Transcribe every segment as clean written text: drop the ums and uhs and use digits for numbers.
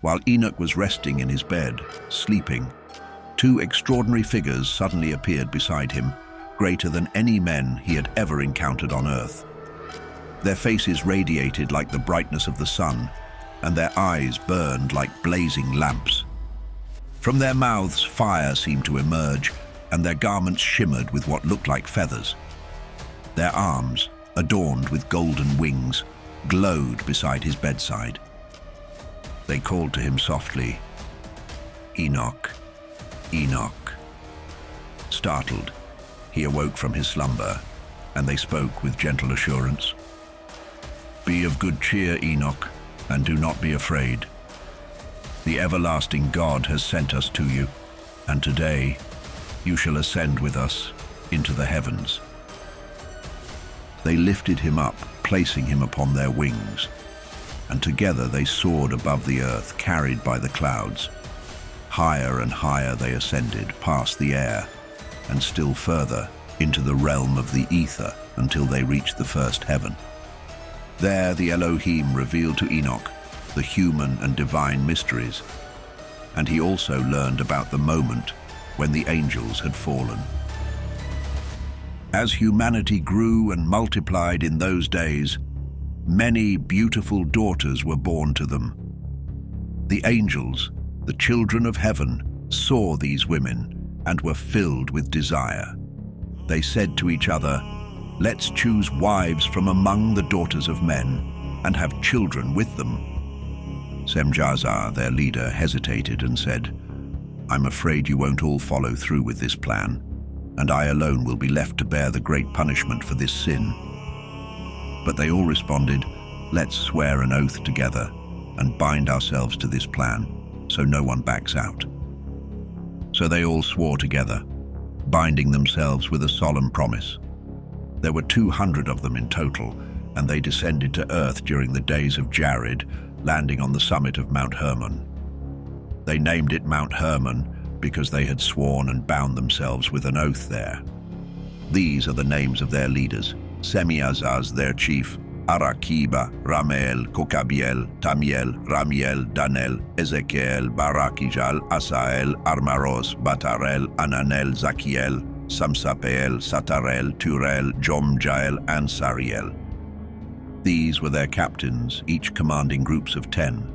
While Enoch was resting in his bed, sleeping, two extraordinary figures suddenly appeared beside him, greater than any men he had ever encountered on earth. Their faces radiated like the brightness of the sun, and their eyes burned like blazing lamps. From their mouths fire seemed to emerge, and their garments shimmered with what looked like feathers. Their arms, adorned with golden wings, glowed beside his bedside. They called to him softly, "Enoch, Enoch." Startled, he awoke from his slumber, and they spoke with gentle assurance. "Be of good cheer, Enoch, and do not be afraid. The everlasting God has sent us to you, and today you shall ascend with us into the heavens." They lifted him up, placing him upon their wings, and together they soared above the earth, carried by the clouds. Higher and higher they ascended, past the air, and still further into the realm of the ether until they reached the first heaven. There the Elohim revealed to Enoch the human and divine mysteries, and he also learned about the moment when the angels had fallen. As humanity grew and multiplied in those days, many beautiful daughters were born to them. The angels, the children of heaven, saw these women and were filled with desire. They said to each other, "Let's choose wives from among the daughters of men and have children with them." Semjazar, their leader, hesitated and said, "I'm afraid you won't all follow through with this plan, and I alone will be left to bear the great punishment for this sin." But they all responded, "Let's swear an oath together and bind ourselves to this plan, so no one backs out." So they all swore together, binding themselves with a solemn promise. There were 200 of them in total, and they descended to earth during the days of Jared, landing on the summit of Mount Hermon. They named it Mount Hermon because they had sworn and bound themselves with an oath there. These are the names of their leaders: Semiazaz, their chief, Arakiba, Ramel, Kokabiel, Tamiel, Ramiel, Danel, Ezekiel, Barakijal, Asael, Armaros, Batarel, Ananel, Zakiel, Samsapeel, Satarel, Turel, Jomjael, and Sariel. These were their captains, each commanding groups of 10.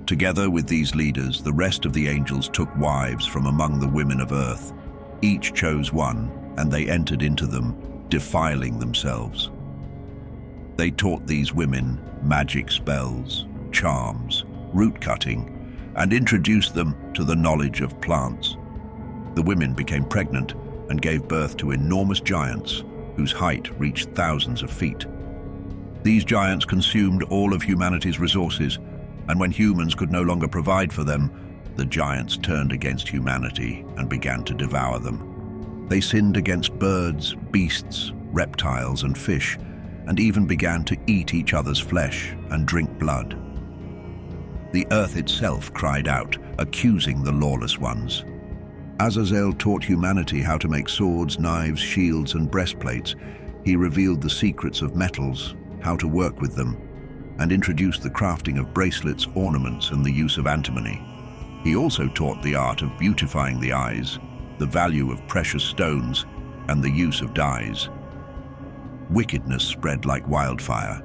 Together with these leaders, the rest of the angels took wives from among the women of earth. Each chose one, and they entered into them, defiling themselves. They taught these women magic spells, charms, root cutting, and introduced them to the knowledge of plants. The women became pregnant and gave birth to enormous giants whose height reached thousands of feet. These giants consumed all of humanity's resources, and when humans could no longer provide for them, the giants turned against humanity and began to devour them. They sinned against birds, beasts, reptiles, and fish, and even began to eat each other's flesh and drink blood. The earth itself cried out, accusing the lawless ones. Azazel taught humanity how to make swords, knives, shields, and breastplates. He revealed the secrets of metals, how to work with them, and introduced the crafting of bracelets, ornaments, and the use of antimony. He also taught the art of beautifying the eyes, the value of precious stones, and the use of dyes. Wickedness spread like wildfire.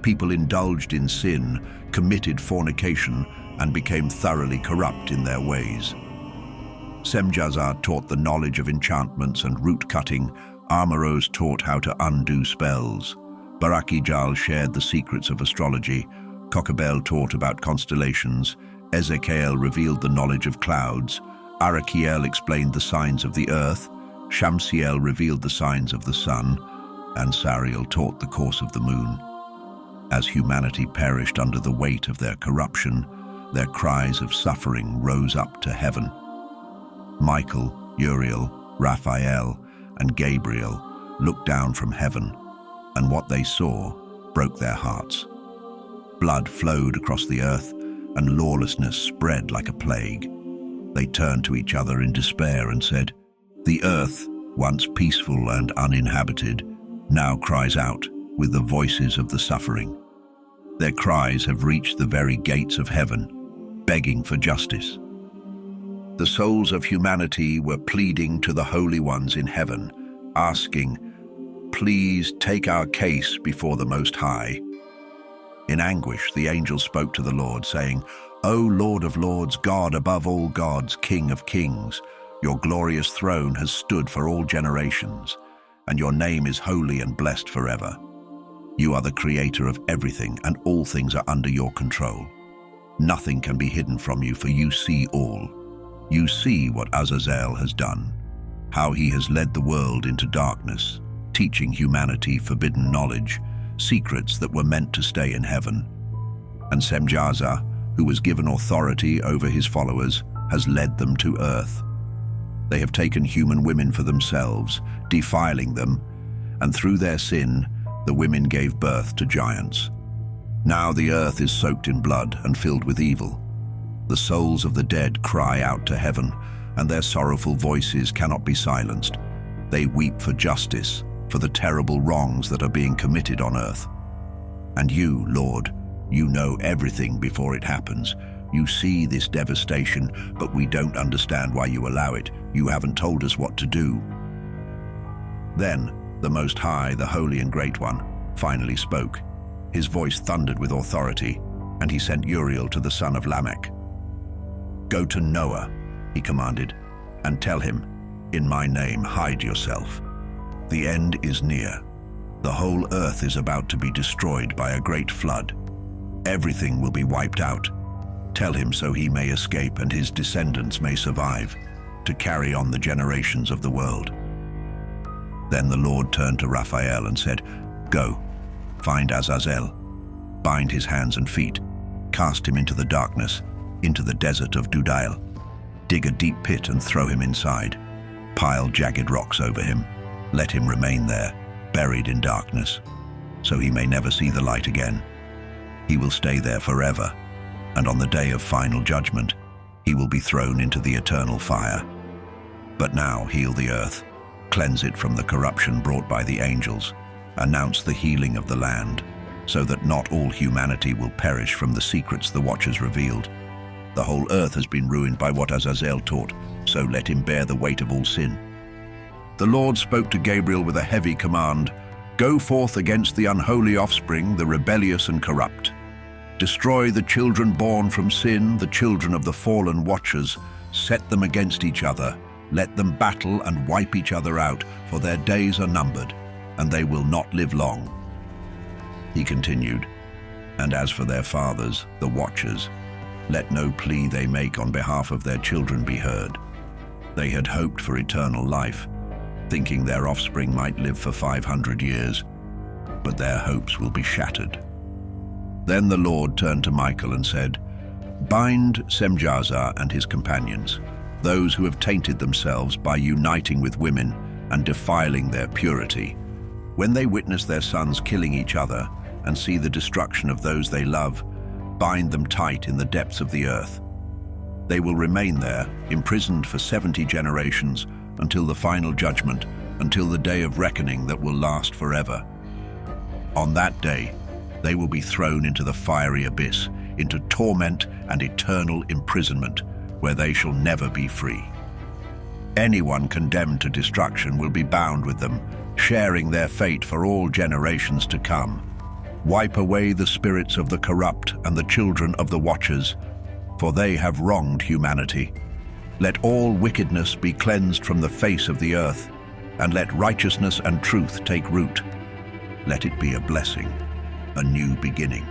People indulged in sin, committed fornication, and became thoroughly corrupt in their ways. Semjazar taught the knowledge of enchantments and root cutting. Armaros taught how to undo spells. Barakijal shared the secrets of astrology. Kokabel taught about constellations. Ezekiel revealed the knowledge of clouds. Arakiel explained the signs of the earth. Shamsiel revealed the signs of the sun. And Sariel taught the course of the moon. As humanity perished under the weight of their corruption, their cries of suffering rose up to heaven. Michael, Uriel, Raphael, and Gabriel looked down from heaven, and what they saw broke their hearts. Blood flowed across the earth, and lawlessness spread like a plague. They turned to each other in despair and said, "The earth, once peaceful and uninhabited, now cries out with the voices of the suffering. Their cries have reached the very gates of heaven, begging for justice. The souls of humanity were pleading to the holy ones in heaven, asking, "Please take our case before the Most High." In anguish, the angel spoke to the Lord, saying, "O Lord of lords, God above all gods, King of kings, your glorious throne has stood for all generations, and your name is holy and blessed forever. You are the creator of everything, and all things are under your control. Nothing can be hidden from you, for you see all. You see what Azazel has done, how he has led the world into darkness, teaching humanity forbidden knowledge, secrets that were meant to stay in heaven. And Semjaza, who was given authority over his followers, has led them to earth. They have taken human women for themselves, defiling them, and through their sin, the women gave birth to giants. Now the earth is soaked in blood and filled with evil. The souls of the dead cry out to heaven, and their sorrowful voices cannot be silenced. They weep for justice, for the terrible wrongs that are being committed on earth. And you, Lord, you know everything before it happens. You see this devastation, but we don't understand why you allow it. You haven't told us what to do." Then the Most High, the Holy and Great One, finally spoke. His voice thundered with authority, and he sent Uriel to the son of Lamech. "Go to Noah," he commanded, "and tell him, 'In my name hide yourself. The end is near. The whole earth is about to be destroyed by a great flood. Everything will be wiped out. Tell him so he may escape and his descendants may survive, to carry on the generations of the world.'" Then the Lord turned to Raphael and said, "Go, find Azazel, bind his hands and feet, cast him into the darkness, into the desert of Dudail. Dig a deep pit and throw him inside. Pile jagged rocks over him. Let him remain there, buried in darkness, so he may never see the light again. He will stay there forever, and on the day of final judgment, he will be thrown into the eternal fire. But now heal the earth, cleanse it from the corruption brought by the angels, announce the healing of the land, so that not all humanity will perish from the secrets the watchers revealed. The whole earth has been ruined by what Azazel taught, so let him bear the weight of all sin." The Lord spoke to Gabriel with a heavy command, "Go forth against the unholy offspring, the rebellious and corrupt. Destroy the children born from sin, the children of the fallen watchers. Set them against each other. Let them battle and wipe each other out, for their days are numbered, and they will not live long." He continued, "And as for their fathers, the watchers, let no plea they make on behalf of their children be heard. They had hoped for eternal life, thinking their offspring might live for 500 years, but their hopes will be shattered." Then the Lord turned to Michael and said, "Bind Semjaza and his companions, those who have tainted themselves by uniting with women and defiling their purity. When they witness their sons killing each other and see the destruction of those they love, bind them tight in the depths of the earth. They will remain there, imprisoned for 70 generations, until the final judgment, until the day of reckoning that will last forever. On that day, they will be thrown into the fiery abyss, into torment and eternal imprisonment, where they shall never be free. Anyone condemned to destruction will be bound with them, sharing their fate for all generations to come. Wipe away the spirits of the corrupt and the children of the watchers, for they have wronged humanity. Let all wickedness be cleansed from the face of the earth, and let righteousness and truth take root. Let it be a blessing, a new beginning,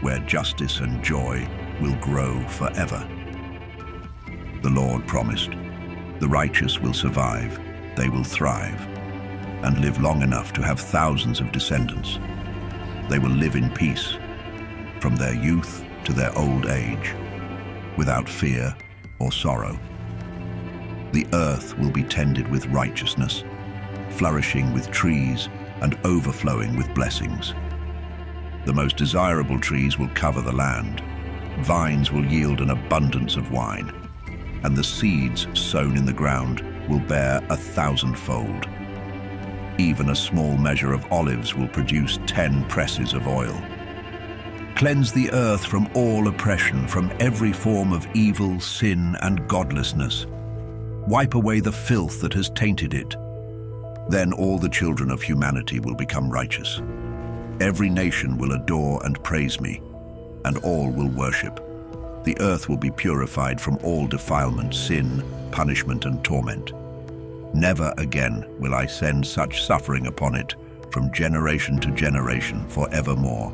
where justice and joy will grow forever." The Lord promised, "The righteous will survive, they will thrive, and live long enough to have thousands of descendants. They will live in peace, from their youth to their old age, without fear or sorrow. The earth will be tended with righteousness, flourishing with trees and overflowing with blessings. The most desirable trees will cover the land. Vines will yield an abundance of wine, and the seeds sown in the ground will bear 1,000-fold. Even a small measure of olives will produce 10 presses of oil. Cleanse the earth from all oppression, from every form of evil, sin, and godlessness. Wipe away the filth that has tainted it. Then all the children of humanity will become righteous. Every nation will adore and praise me, and all will worship. The earth will be purified from all defilement, sin, punishment, and torment. Never again will I send such suffering upon it, from generation to generation, forevermore.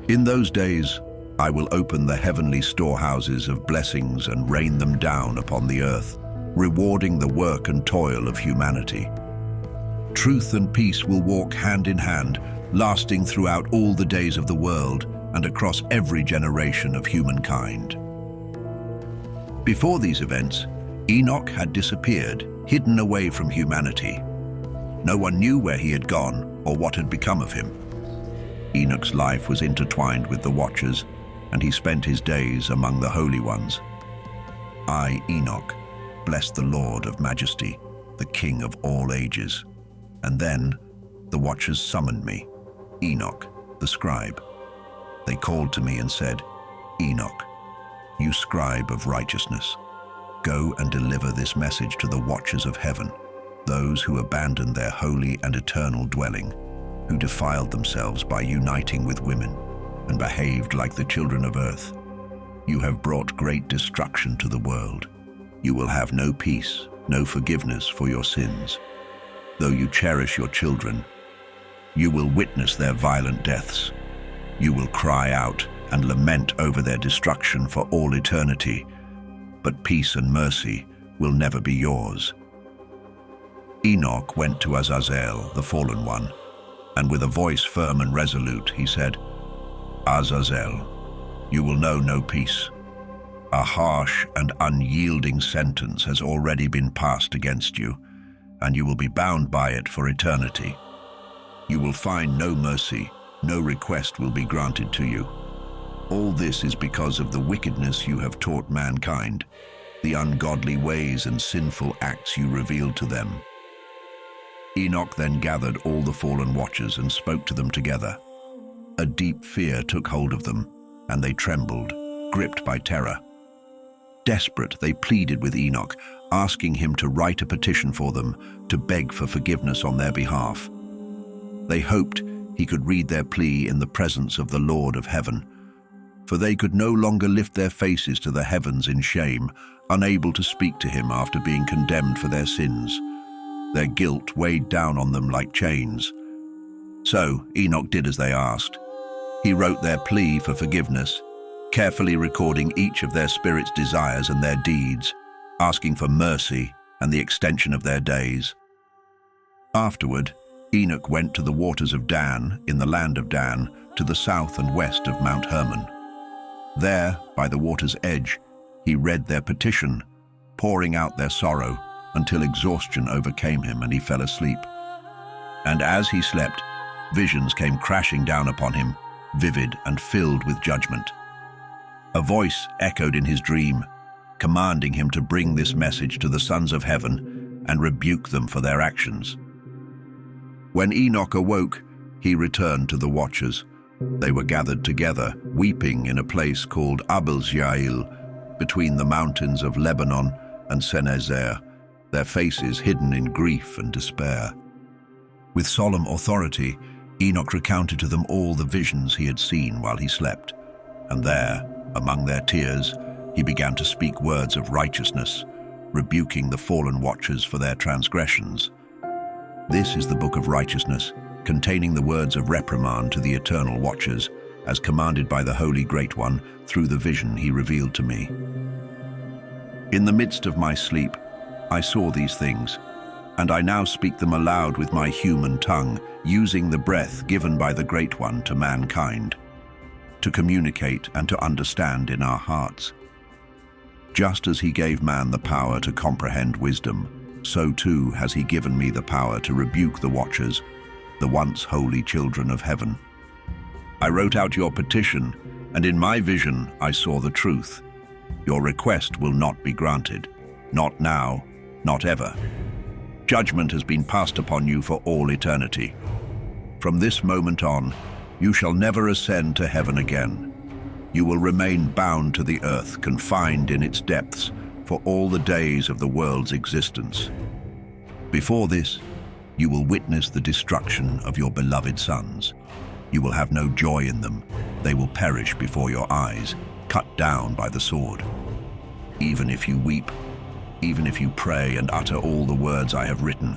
In those days, I will open the heavenly storehouses of blessings and rain them down upon the earth, rewarding the work and toil of humanity. Truth and peace will walk hand in hand, lasting throughout all the days of the world and across every generation of humankind. Before these events, Enoch had disappeared, hidden away from humanity. No one knew where he had gone or what had become of him. Enoch's life was intertwined with the Watchers, and he spent his days among the holy ones. I, Enoch, blessed the Lord of majesty, the King of all ages. And then the Watchers summoned me, Enoch, the scribe. They called to me and said, Enoch, you scribe of righteousness, go and deliver this message to the Watchers of heaven, those who abandoned their holy and eternal dwelling, who defiled themselves by uniting with women and behaved like the children of earth. You have brought great destruction to the world. You will have no peace, no forgiveness for your sins. Though you cherish your children, you will witness their violent deaths. You will cry out and lament over their destruction for all eternity, but peace and mercy will never be yours. Enoch went to Azazel, the fallen one, and with a voice firm and resolute, he said, Azazel, you will know no peace. A harsh and unyielding sentence has already been passed against you, and you will be bound by it for eternity. You will find no mercy, no request will be granted to you. All this is because of the wickedness you have taught mankind, the ungodly ways and sinful acts you revealed to them. Enoch then gathered all the fallen Watchers and spoke to them together. A deep fear took hold of them, and they trembled, gripped by terror. Desperate, they pleaded with Enoch, asking him to write a petition for them, to beg for forgiveness on their behalf. They hoped he could read their plea in the presence of the Lord of heaven, for they could no longer lift their faces to the heavens in shame, unable to speak to him after being condemned for their sins. Their guilt weighed down on them like chains. So Enoch did as they asked. He wrote their plea for forgiveness, carefully recording each of their spirit's desires and their deeds, asking for mercy and the extension of their days. Afterward, Enoch went to the waters of Dan, in the land of Dan, to the south and west of Mount Hermon. There, by the water's edge, he read their petition, pouring out their sorrow, until exhaustion overcame him and he fell asleep. And as he slept, visions came crashing down upon him, vivid and filled with judgment. A voice echoed in his dream, commanding him to bring this message to the sons of heaven and rebuke them for their actions. When Enoch awoke, he returned to the Watchers. They were gathered together, weeping in a place called Abel-Jail, between the mountains of Lebanon and Senezer, their faces hidden in grief and despair. With solemn authority, Enoch recounted to them all the visions he had seen while he slept, and there, among their tears, he began to speak words of righteousness, rebuking the fallen Watchers for their transgressions. This is the Book of Righteousness, containing the words of reprimand to the eternal Watchers, as commanded by the Holy Great One through the vision he revealed to me. In the midst of my sleep, I saw these things, and I now speak them aloud with my human tongue, using the breath given by the Great One to mankind, to communicate and to understand in our hearts. Just as he gave man the power to comprehend wisdom, so too has he given me the power to rebuke the Watchers, the once holy children of heaven. I wrote out your petition, and in my vision I saw the truth. Your request will not be granted, not now, not ever. Judgment has been passed upon you for all eternity. From this moment on, You shall never ascend to heaven again. You will remain bound to the earth, confined in its depths, for all the days of the world's existence. Before this, you will witness the destruction of your beloved sons. You will have no joy in them. They will perish before your eyes, cut down by the sword. Even if you weep, even if you pray and utter all the words I have written,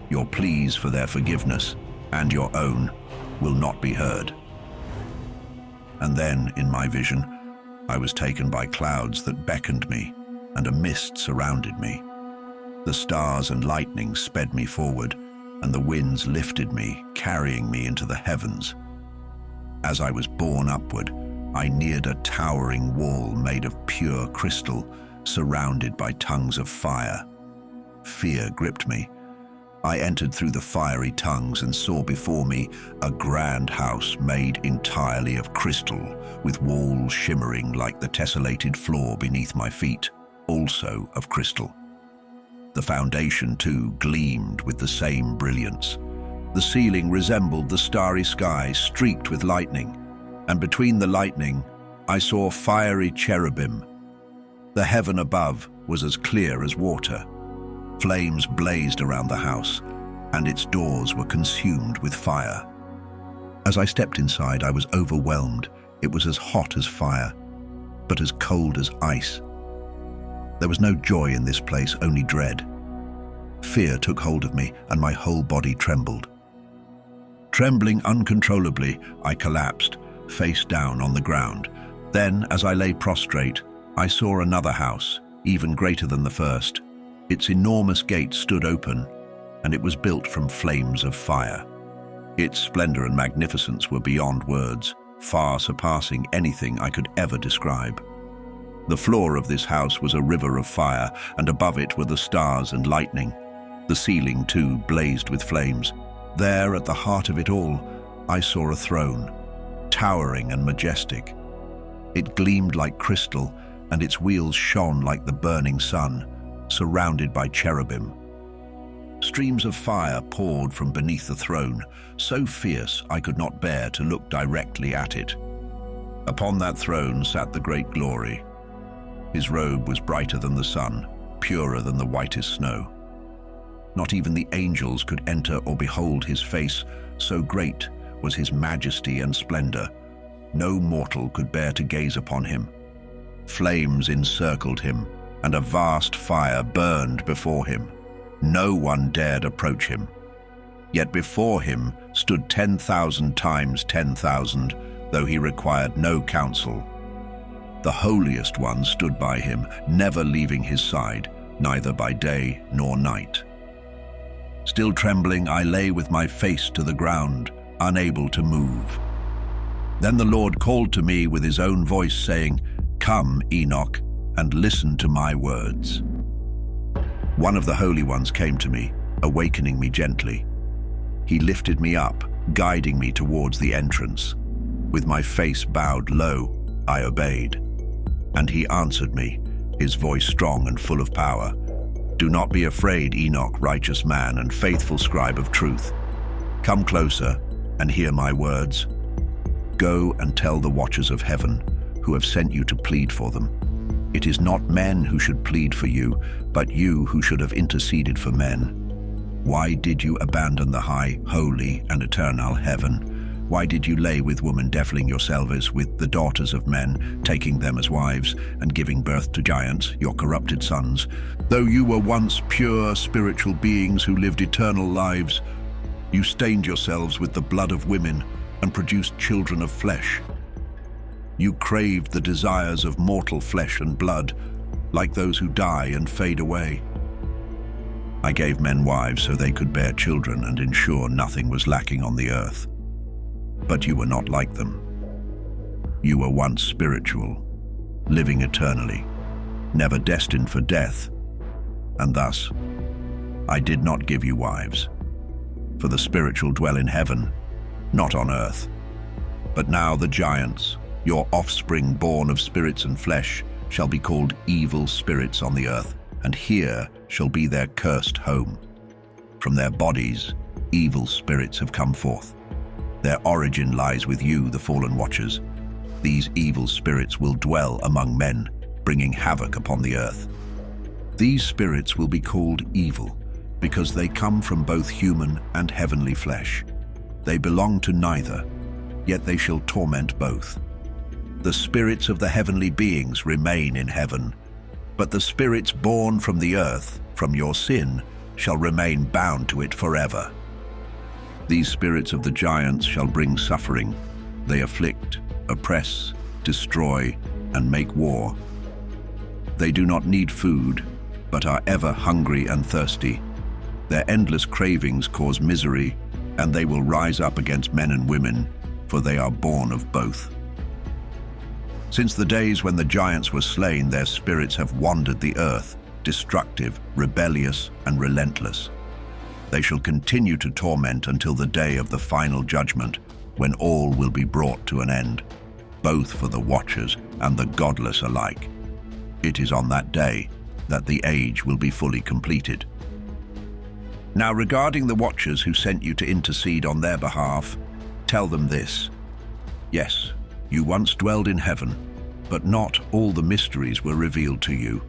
your pleas for their forgiveness and your own will not be heard. And then, in my vision, I was taken by clouds that beckoned me, and a mist surrounded me. The stars and lightning sped me forward, and the winds lifted me, carrying me into the heavens. As I was borne upward, I neared a towering wall made of pure crystal, surrounded by tongues of fire. Fear gripped me. I entered through the fiery tongues and saw before me a grand house made entirely of crystal, with walls shimmering like the tessellated floor beneath my feet, also of crystal. The foundation, too, gleamed with the same brilliance. The ceiling resembled the starry sky streaked with lightning, and between the lightning, I saw fiery cherubim. The heaven above was as clear as water. Flames blazed around the house, and its doors were consumed with fire. As I stepped inside, I was overwhelmed. It was as hot as fire, but as cold as ice. There was no joy in this place, only dread. Fear took hold of me, and my whole body trembled. Trembling uncontrollably, I collapsed, face down on the ground. Then, as I lay prostrate, I saw another house, even greater than the first. Its enormous gate stood open, and it was built from flames of fire. Its splendor and magnificence were beyond words, far surpassing anything I could ever describe. The floor of this house was a river of fire, and above it were the stars and lightning. The ceiling, too, blazed with flames. There, at the heart of it all, I saw a throne, towering and majestic. It gleamed like crystal, and its wheels shone like the burning sun, surrounded by cherubim. Streams of fire poured from beneath the throne, so fierce I could not bear to look directly at it. Upon that throne sat the great glory. His robe was brighter than the sun, purer than the whitest snow. Not even the angels could enter or behold his face, so great was his majesty and splendor. No mortal could bear to gaze upon him. Flames encircled him, and a vast fire burned before him. No one dared approach him. Yet before him stood 10,000 times 10,000, though he required no counsel. The holiest one stood by him, never leaving his side, neither by day nor night. Still trembling, I lay with my face to the ground, unable to move. Then the Lord called to me with his own voice, saying, "Come, Enoch, and listen to my words." One of the holy ones came to me, awakening me gently. He lifted me up, guiding me towards the entrance. With my face bowed low, I obeyed. And he answered me, his voice strong and full of power. "Do not be afraid, Enoch, righteous man and faithful scribe of truth. Come closer and hear my words. Go and tell the watchers of heaven, who have sent you to plead for them. It is not men who should plead for you, but you who should have interceded for men. Why did you abandon the high, holy, and eternal heaven? Why did you lay with woman, defiling yourselves with the daughters of men, taking them as wives, and giving birth to giants, your corrupted sons? Though you were once pure spiritual beings who lived eternal lives, you stained yourselves with the blood of women and produced children of flesh. You craved the desires of mortal flesh and blood, like those who die and fade away. I gave men wives so they could bear children and ensure nothing was lacking on the earth. But you were not like them. You were once spiritual, living eternally, never destined for death, and thus I did not give you wives. For the spiritual dwell in heaven, not on earth. But now the giants, your offspring born of spirits and flesh, shall be called evil spirits on the earth, and here shall be their cursed home. From their bodies, evil spirits have come forth. Their origin lies with you, the fallen watchers. These evil spirits will dwell among men, bringing havoc upon the earth. These spirits will be called evil because they come from both human and heavenly flesh. They belong to neither, yet they shall torment both. The spirits of the heavenly beings remain in heaven, but the spirits born from the earth, from your sin, shall remain bound to it forever. These spirits of the giants shall bring suffering. They afflict, oppress, destroy, and make war. They do not need food, but are ever hungry and thirsty. Their endless cravings cause misery, and they will rise up against men and women, for they are born of both. Since the days when the giants were slain, their spirits have wandered the earth, destructive, rebellious, and relentless. They shall continue to torment until the day of the final judgment, when all will be brought to an end, both for the watchers and the godless alike. It is on that day that the age will be fully completed. Now, regarding the watchers who sent you to intercede on their behalf, tell them this. Yes, you once dwelled in heaven, but not all the mysteries were revealed to you.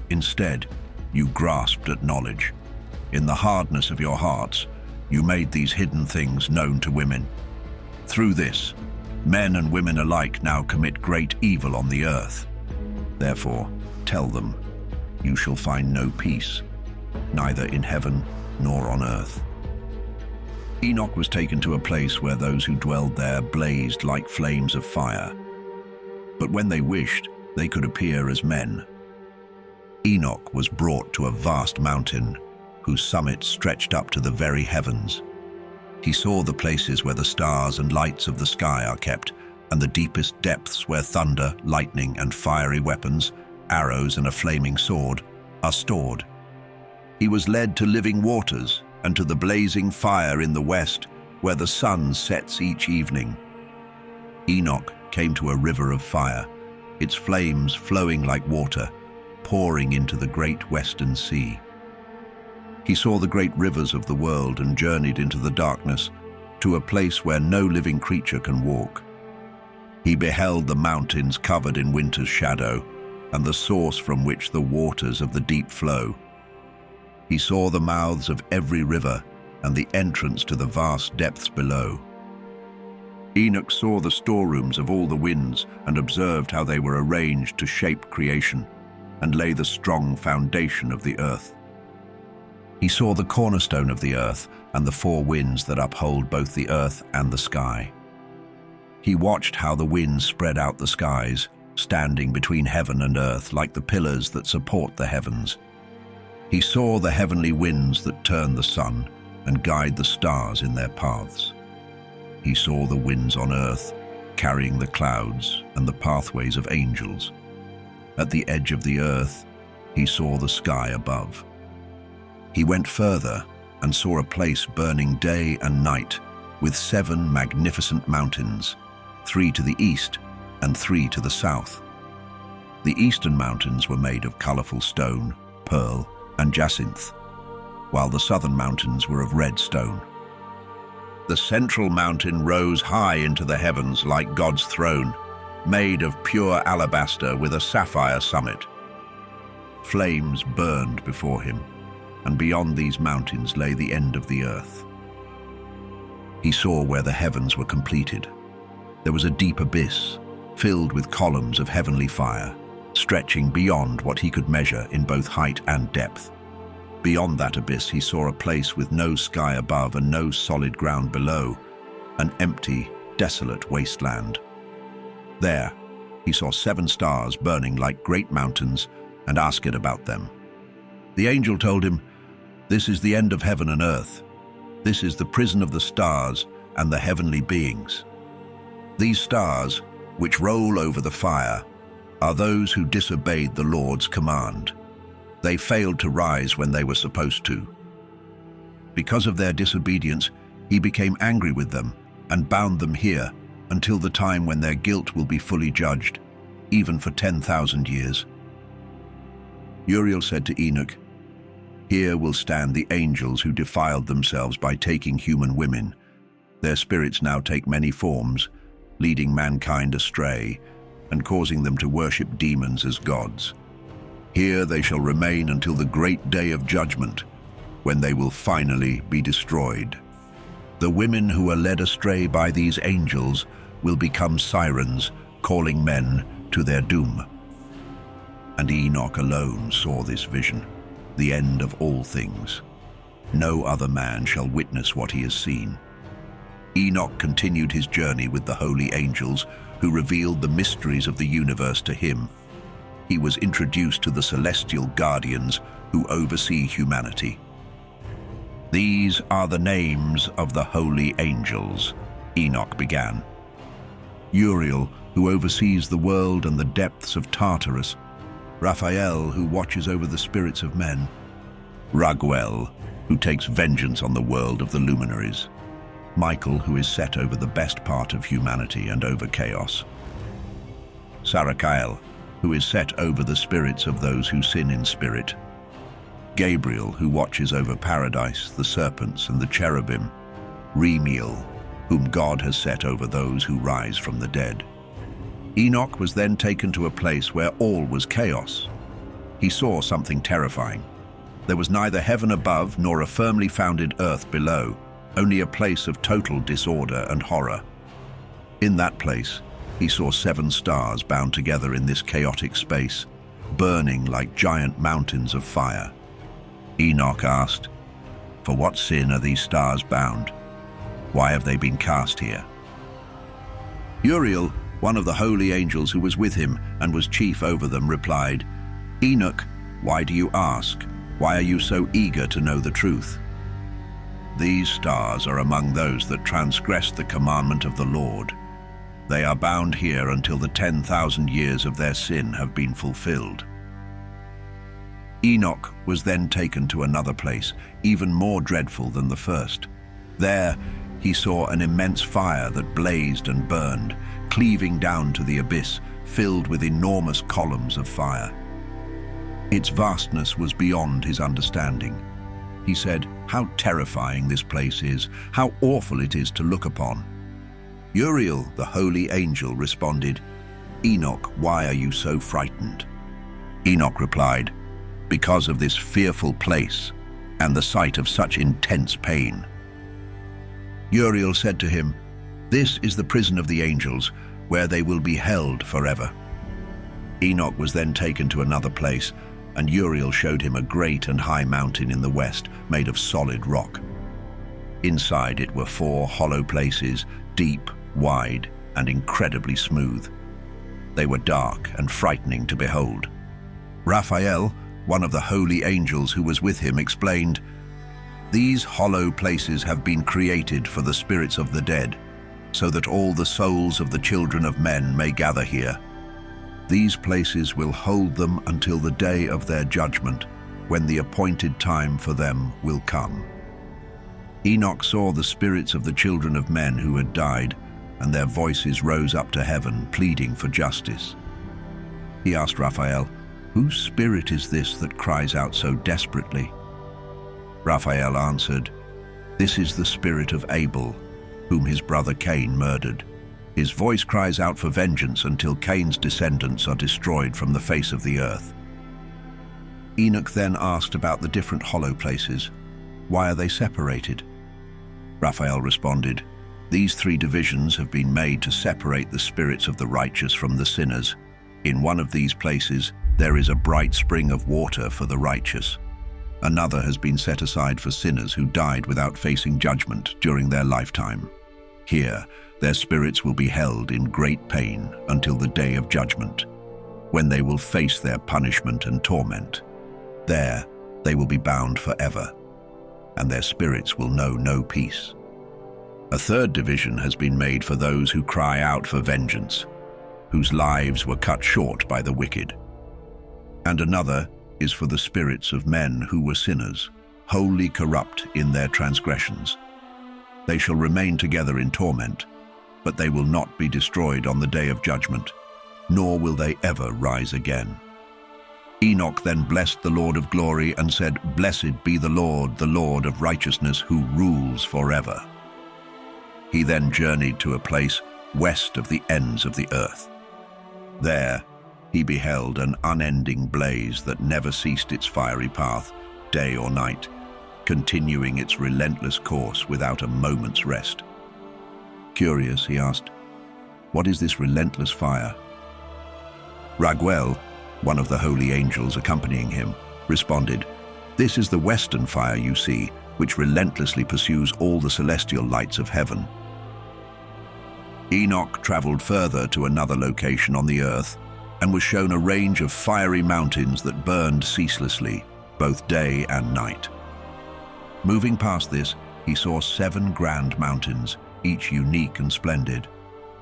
Instead, you grasped at knowledge. In the hardness of your hearts, you made these hidden things known to women. Through this, men and women alike now commit great evil on the earth. Therefore, tell them, you shall find no peace, neither in heaven nor on earth. Enoch was taken to a place where those who dwelled there blazed like flames of fire. But when they wished, they could appear as men. Enoch was brought to a vast mountain, whose summit stretched up to the very heavens. He saw the places where the stars and lights of the sky are kept, and the deepest depths where thunder, lightning, and fiery weapons, arrows and a flaming sword, are stored. He was led to living waters and to the blazing fire in the west, where the sun sets each evening. Enoch came to a river of fire, its flames flowing like water, pouring into the great western sea. He saw the great rivers of the world and journeyed into the darkness to a place where no living creature can walk. He beheld the mountains covered in winter's shadow and the source from which the waters of the deep flow. He saw the mouths of every river and the entrance to the vast depths below. Enoch saw the storerooms of all the winds and observed how they were arranged to shape creation and lay the strong foundation of the earth. He saw the cornerstone of the earth and the four winds that uphold both the earth and the sky. He watched how the winds spread out the skies, standing between heaven and earth like the pillars that support the heavens. He saw the heavenly winds that turn the sun and guide the stars in their paths. He saw the winds on earth, carrying the clouds and the pathways of angels. At the edge of the earth, he saw the sky above. He went further and saw a place burning day and night, with 7 magnificent mountains, 3 to the east and 3 to the south. The eastern mountains were made of colorful stone, pearl, and jacinth, while the southern mountains were of red stone. The central mountain rose high into the heavens like God's throne, made of pure alabaster with a sapphire summit. Flames burned before him, and beyond these mountains lay the end of the earth. He saw where the heavens were completed. There was a deep abyss, filled with columns of heavenly fire, stretching beyond what he could measure in both height and depth. Beyond that abyss he saw a place with no sky above and no solid ground below, an empty, desolate wasteland. There, he saw 7 stars burning like great mountains and asked about them. The angel told him, "This is the end of heaven and earth. This is the prison of the stars and the heavenly beings. These stars, which roll over the fire, are those who disobeyed the Lord's command. They failed to rise when they were supposed to. Because of their disobedience, he became angry with them and bound them here until the time when their guilt will be fully judged, even for 10,000 years." Uriel said to Enoch, "Here will stand the angels who defiled themselves by taking human women. Their spirits now take many forms, leading mankind astray and causing them to worship demons as gods. Here they shall remain until the great day of judgment, when they will finally be destroyed. The women who are led astray by these angels will become sirens, calling men to their doom. And Enoch alone saw this vision, the end of all things. No other man shall witness what he has seen. Enoch continued his journey with the holy angels who revealed the mysteries of the universe to him. He was introduced to the celestial guardians who oversee humanity. These are the names of the holy angels, Enoch began. Uriel, who oversees the world and the depths of Tartarus. Raphael, who watches over the spirits of men. Raguel, who takes vengeance on the world of the luminaries. Michael, who is set over the best part of humanity and over chaos. Sarakiel, who is set over the spirits of those who sin in spirit. Gabriel, who watches over paradise, the serpents and the cherubim. Remiel, whom God has set over those who rise from the dead. Enoch was then taken to a place where all was chaos. He saw something terrifying. There was neither heaven above nor a firmly founded earth below, only a place of total disorder and horror. In that place, he saw 7 stars bound together in this chaotic space, burning like giant mountains of fire. Enoch asked, "For what sin are these stars bound? Why have they been cast here?" Uriel, one of the holy angels who was with him and was chief over them, replied, "Enoch, why do you ask? Why are you so eager to know the truth? These stars are among those that transgressed the commandment of the Lord. They are bound here until the 10,000 years of their sin have been fulfilled." Enoch was then taken to another place, even more dreadful than the first. There, he saw an immense fire that blazed and burned, cleaving down to the abyss, filled with enormous columns of fire. Its vastness was beyond his understanding. He said, "How terrifying this place is, how awful it is to look upon." Uriel, the holy angel, responded, "Enoch, why are you so frightened?" Enoch replied, "Because of this fearful place and the sight of such intense pain." Uriel said to him, "This is the prison of the angels, where they will be held forever." Enoch was then taken to another place, and Uriel showed him a great and high mountain in the west, made of solid rock. Inside it were 4 hollow places, deep, wide, and incredibly smooth. They were dark and frightening to behold. Raphael, one of the holy angels who was with him, explained, "These hollow places have been created for the spirits of the dead, so that all the souls of the children of men may gather here. These places will hold them until the day of their judgment, when the appointed time for them will come." Enoch saw the spirits of the children of men who had died, and their voices rose up to heaven, pleading for justice. He asked Raphael, "Whose spirit is this that cries out so desperately?" Raphael answered, "This is the spirit of Abel, whom his brother Cain murdered. His voice cries out for vengeance until Cain's descendants are destroyed from the face of the earth." Enoch then asked about the different hollow places. Why are they separated? Raphael responded, "These 3 divisions have been made to separate the spirits of the righteous from the sinners. In one of these places, there is a bright spring of water for the righteous. Another has been set aside for sinners who died without facing judgment during their lifetime. Here, their spirits will be held in great pain until the day of judgment, when they will face their punishment and torment. There, they will be bound forever, and their spirits will know no peace. A 3rd division has been made for those who cry out for vengeance, whose lives were cut short by the wicked. And another is for the spirits of men who were sinners, wholly corrupt in their transgressions. They shall remain together in torment, but they will not be destroyed on the day of judgment, nor will they ever rise again." Enoch then blessed the Lord of glory and said, "Blessed be the Lord of righteousness, who rules forever." He then journeyed to a place west of the ends of the earth. There, he beheld an unending blaze that never ceased its fiery path, day or night, continuing its relentless course without a moment's rest. Curious, he asked, "What is this relentless fire?" Raguel, one of the holy angels accompanying him, responded, "This is the western fire you see, which relentlessly pursues all the celestial lights of heaven." Enoch traveled further to another location on the earth and was shown a range of fiery mountains that burned ceaselessly, both day and night. Moving past this, he saw 7 grand mountains, each unique and splendid.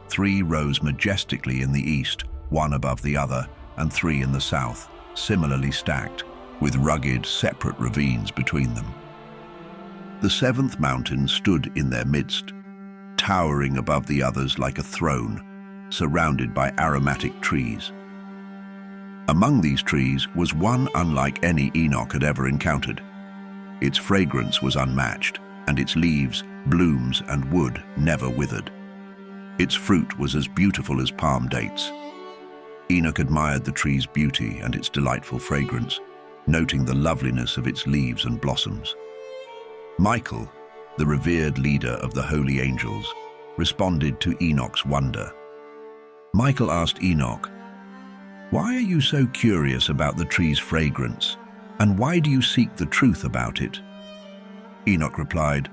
3 rose majestically in the east, one above the other, and 3 in the south, similarly stacked, with rugged, separate ravines between them. The 7th mountain stood in their midst, towering above the others like a throne, surrounded by aromatic trees. Among these trees was one unlike any Enoch had ever encountered. Its fragrance was unmatched, and its leaves, blooms, and wood never withered. Its fruit was as beautiful as palm dates. Enoch admired the tree's beauty and its delightful fragrance, noting the loveliness of its leaves and blossoms. Michael, the revered leader of the holy angels, responded to Enoch's wonder. Michael asked Enoch, "Why are you so curious about the tree's fragrance, and why do you seek the truth about it?" Enoch replied,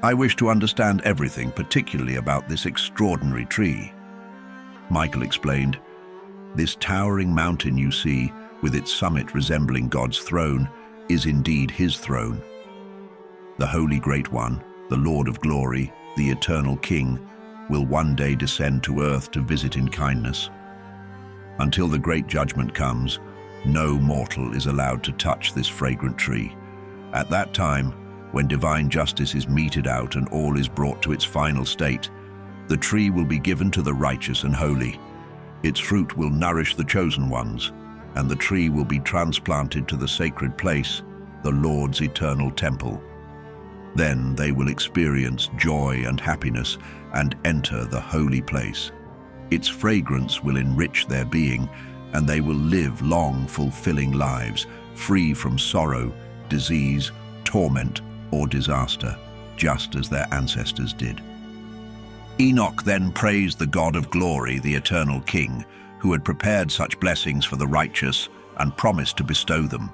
"I wish to understand everything, particularly about this extraordinary tree." Michael explained, "This towering mountain you see, with its summit resembling God's throne, is indeed his throne. The Holy Great One, the Lord of Glory, the Eternal King, will one day descend to earth to visit in kindness. Until the great judgment comes, no mortal is allowed to touch this fragrant tree. At that time, when divine justice is meted out and all is brought to its final state, the tree will be given to the righteous and holy. Its fruit will nourish the chosen ones, and the tree will be transplanted to the sacred place, the Lord's eternal temple. Then they will experience joy and happiness and enter the holy place. Its fragrance will enrich their being, and they will live long, fulfilling lives, free from sorrow, disease, torment, or disaster, just as their ancestors did." Enoch then praised the God of glory, the eternal King, who had prepared such blessings for the righteous and promised to bestow them.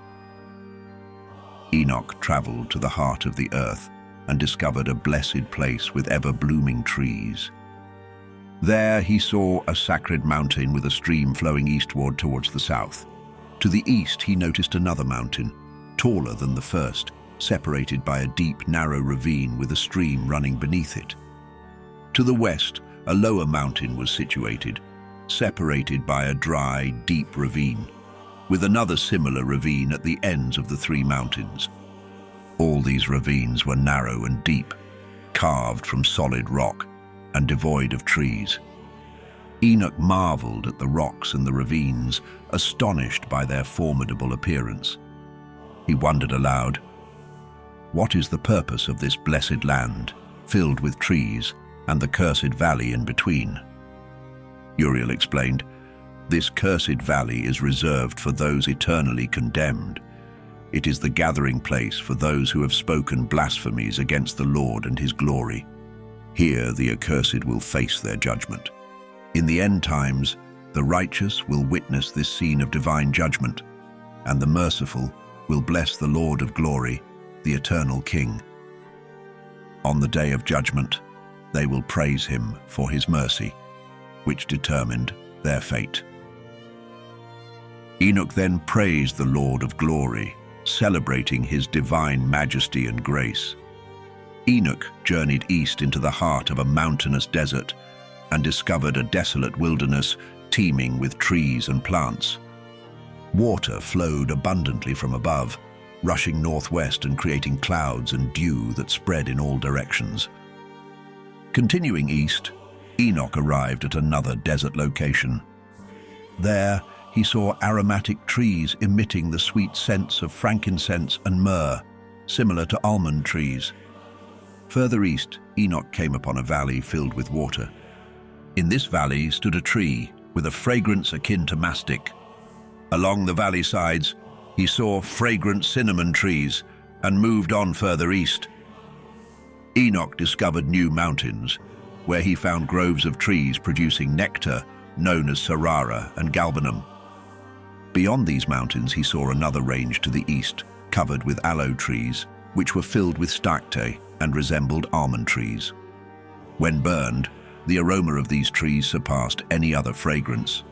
Enoch traveled to the heart of the earth and discovered a blessed place with ever-blooming trees. There he saw a sacred mountain with a stream flowing eastward towards the south. To the east he noticed another mountain, taller than the first, separated by a deep, narrow ravine with a stream running beneath it. To the west, a lower mountain was situated, separated by a dry, deep ravine, with another similar ravine at the ends of the 3 mountains. All these ravines were narrow and deep, carved from solid rock, and devoid of trees. Enoch marveled at the rocks and the ravines, astonished by their formidable appearance. He wondered aloud, "What is the purpose of this blessed land, filled with trees, and the cursed valley in between?" Uriel explained, "This cursed valley is reserved for those eternally condemned. It is the gathering place for those who have spoken blasphemies against the Lord and his glory. Here the accursed will face their judgment. In the end times, the righteous will witness this scene of divine judgment, and the merciful will bless the Lord of glory, the eternal King. On the day of judgment, they will praise him for his mercy, which determined their fate." Enoch then praised the Lord of glory, celebrating his divine majesty and grace. Enoch journeyed east into the heart of a mountainous desert and discovered a desolate wilderness teeming with trees and plants. Water flowed abundantly from above, rushing northwest and creating clouds and dew that spread in all directions. Continuing east, Enoch arrived at another desert location. There, he saw aromatic trees emitting the sweet scents of frankincense and myrrh, similar to almond trees. Further east, Enoch came upon a valley filled with water. In this valley stood a tree with a fragrance akin to mastic. Along the valley sides, he saw fragrant cinnamon trees and moved on further east. Enoch discovered new mountains, where he found groves of trees producing nectar known as sarara and galbanum. Beyond these mountains, he saw another range to the east, covered with aloe trees, which were filled with stacte and resembled almond trees. When burned, the aroma of these trees surpassed any other fragrance.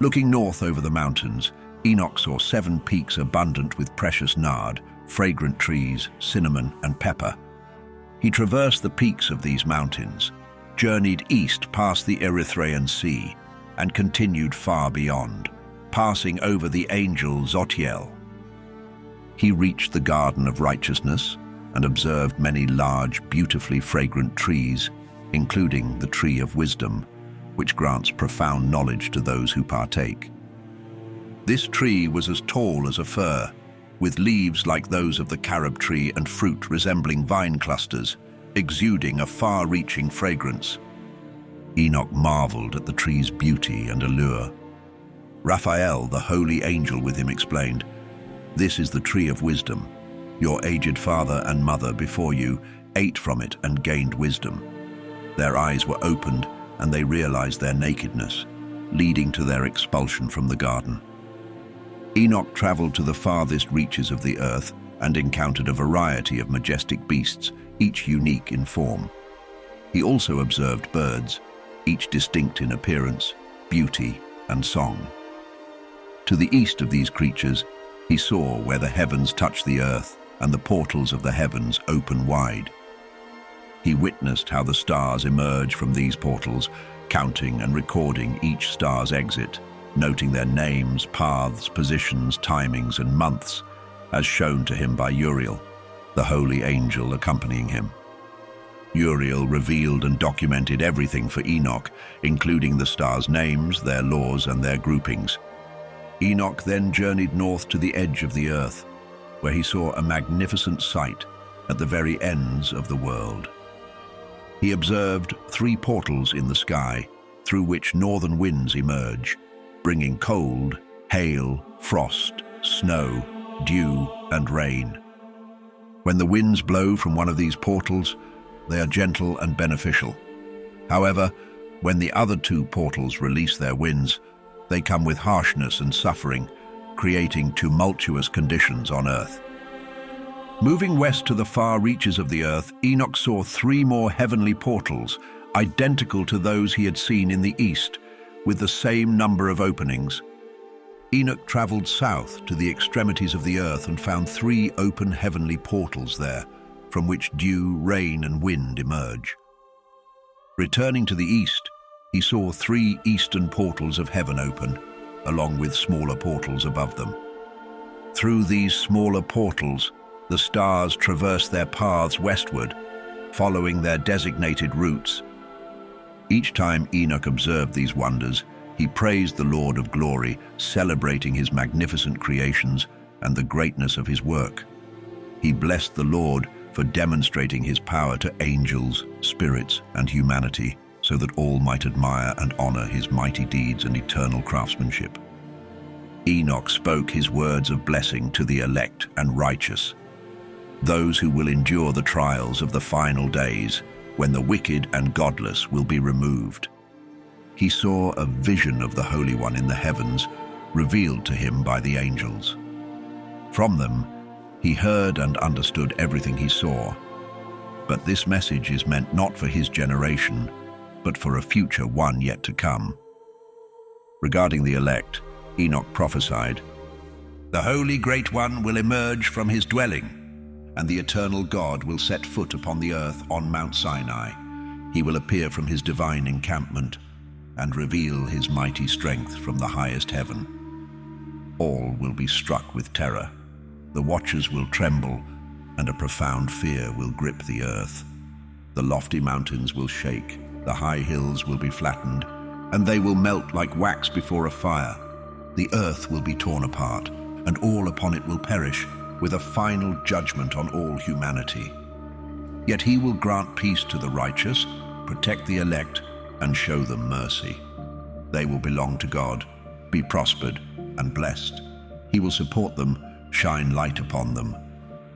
Looking north over the mountains, Enoch saw 7 peaks abundant with precious nard, fragrant trees, cinnamon, and pepper. He traversed the peaks of these mountains, journeyed east past the Erythraean Sea, and continued far beyond, passing over the angel Zotiel. He reached the Garden of Righteousness and observed many large, beautifully fragrant trees, including the Tree of Wisdom, which grants profound knowledge to those who partake. This tree was as tall as a fir, with leaves like those of the carob tree and fruit resembling vine clusters, exuding a far-reaching fragrance. Enoch marveled at the tree's beauty and allure. Raphael, the holy angel with him, explained, "This is the tree of wisdom. Your aged father and mother before you ate from it and gained wisdom. Their eyes were opened and they realized their nakedness, leading to their expulsion from the garden." Enoch traveled to the farthest reaches of the earth and encountered a variety of majestic beasts, each unique in form. He also observed birds, each distinct in appearance, beauty, and song. To the east of these creatures, he saw where the heavens touch the earth and the portals of the heavens open wide. He witnessed how the stars emerge from these portals, counting and recording each star's exit, noting their names, paths, positions, timings, and months, as shown to him by Uriel, the holy angel accompanying him. Uriel revealed and documented everything for Enoch, including the stars' names, their laws, and their groupings. Enoch then journeyed north to the edge of the earth, where he saw a magnificent sight at the very ends of the world. He observed 3 portals in the sky, through which northern winds emerge, bringing cold, hail, frost, snow, dew, and rain. When the winds blow from one of these portals, they are gentle and beneficial. However, when the other 2 portals release their winds, they come with harshness and suffering, creating tumultuous conditions on earth. Moving west to the far reaches of the earth, Enoch saw 3 more heavenly portals, identical to those he had seen in the east, with the same number of openings. Enoch traveled south to the extremities of the earth and found 3 open heavenly portals there, from which dew, rain, and wind emerge. Returning to the east, he saw 3 eastern portals of heaven open, along with smaller portals above them. Through these smaller portals, the stars traverse their paths westward, following their designated routes. Each time Enoch observed these wonders, he praised the Lord of glory, celebrating his magnificent creations and the greatness of his work. He blessed the Lord for demonstrating his power to angels, spirits, and humanity, so that all might admire and honor his mighty deeds and eternal craftsmanship. Enoch spoke his words of blessing to the elect and righteous, those who will endure the trials of the final days, when the wicked and godless will be removed. He saw a vision of the Holy One in the heavens, revealed to him by the angels. From them, he heard and understood everything he saw. But this message is meant not for his generation, but for a future one yet to come. Regarding the elect, Enoch prophesied, "The Holy Great One will emerge from his dwelling, and the eternal God will set foot upon the earth on Mount Sinai. He will appear from his divine encampment and reveal his mighty strength from the highest heaven. All will be struck with terror. The watchers will tremble, and a profound fear will grip the earth. The lofty mountains will shake, the high hills will be flattened, and they will melt like wax before a fire. The earth will be torn apart, and all upon it will perish, with a final judgment on all humanity." Yet he will grant peace to the righteous, protect the elect, and show them mercy. They will belong to God, be prospered and blessed. He will support them, shine light upon them,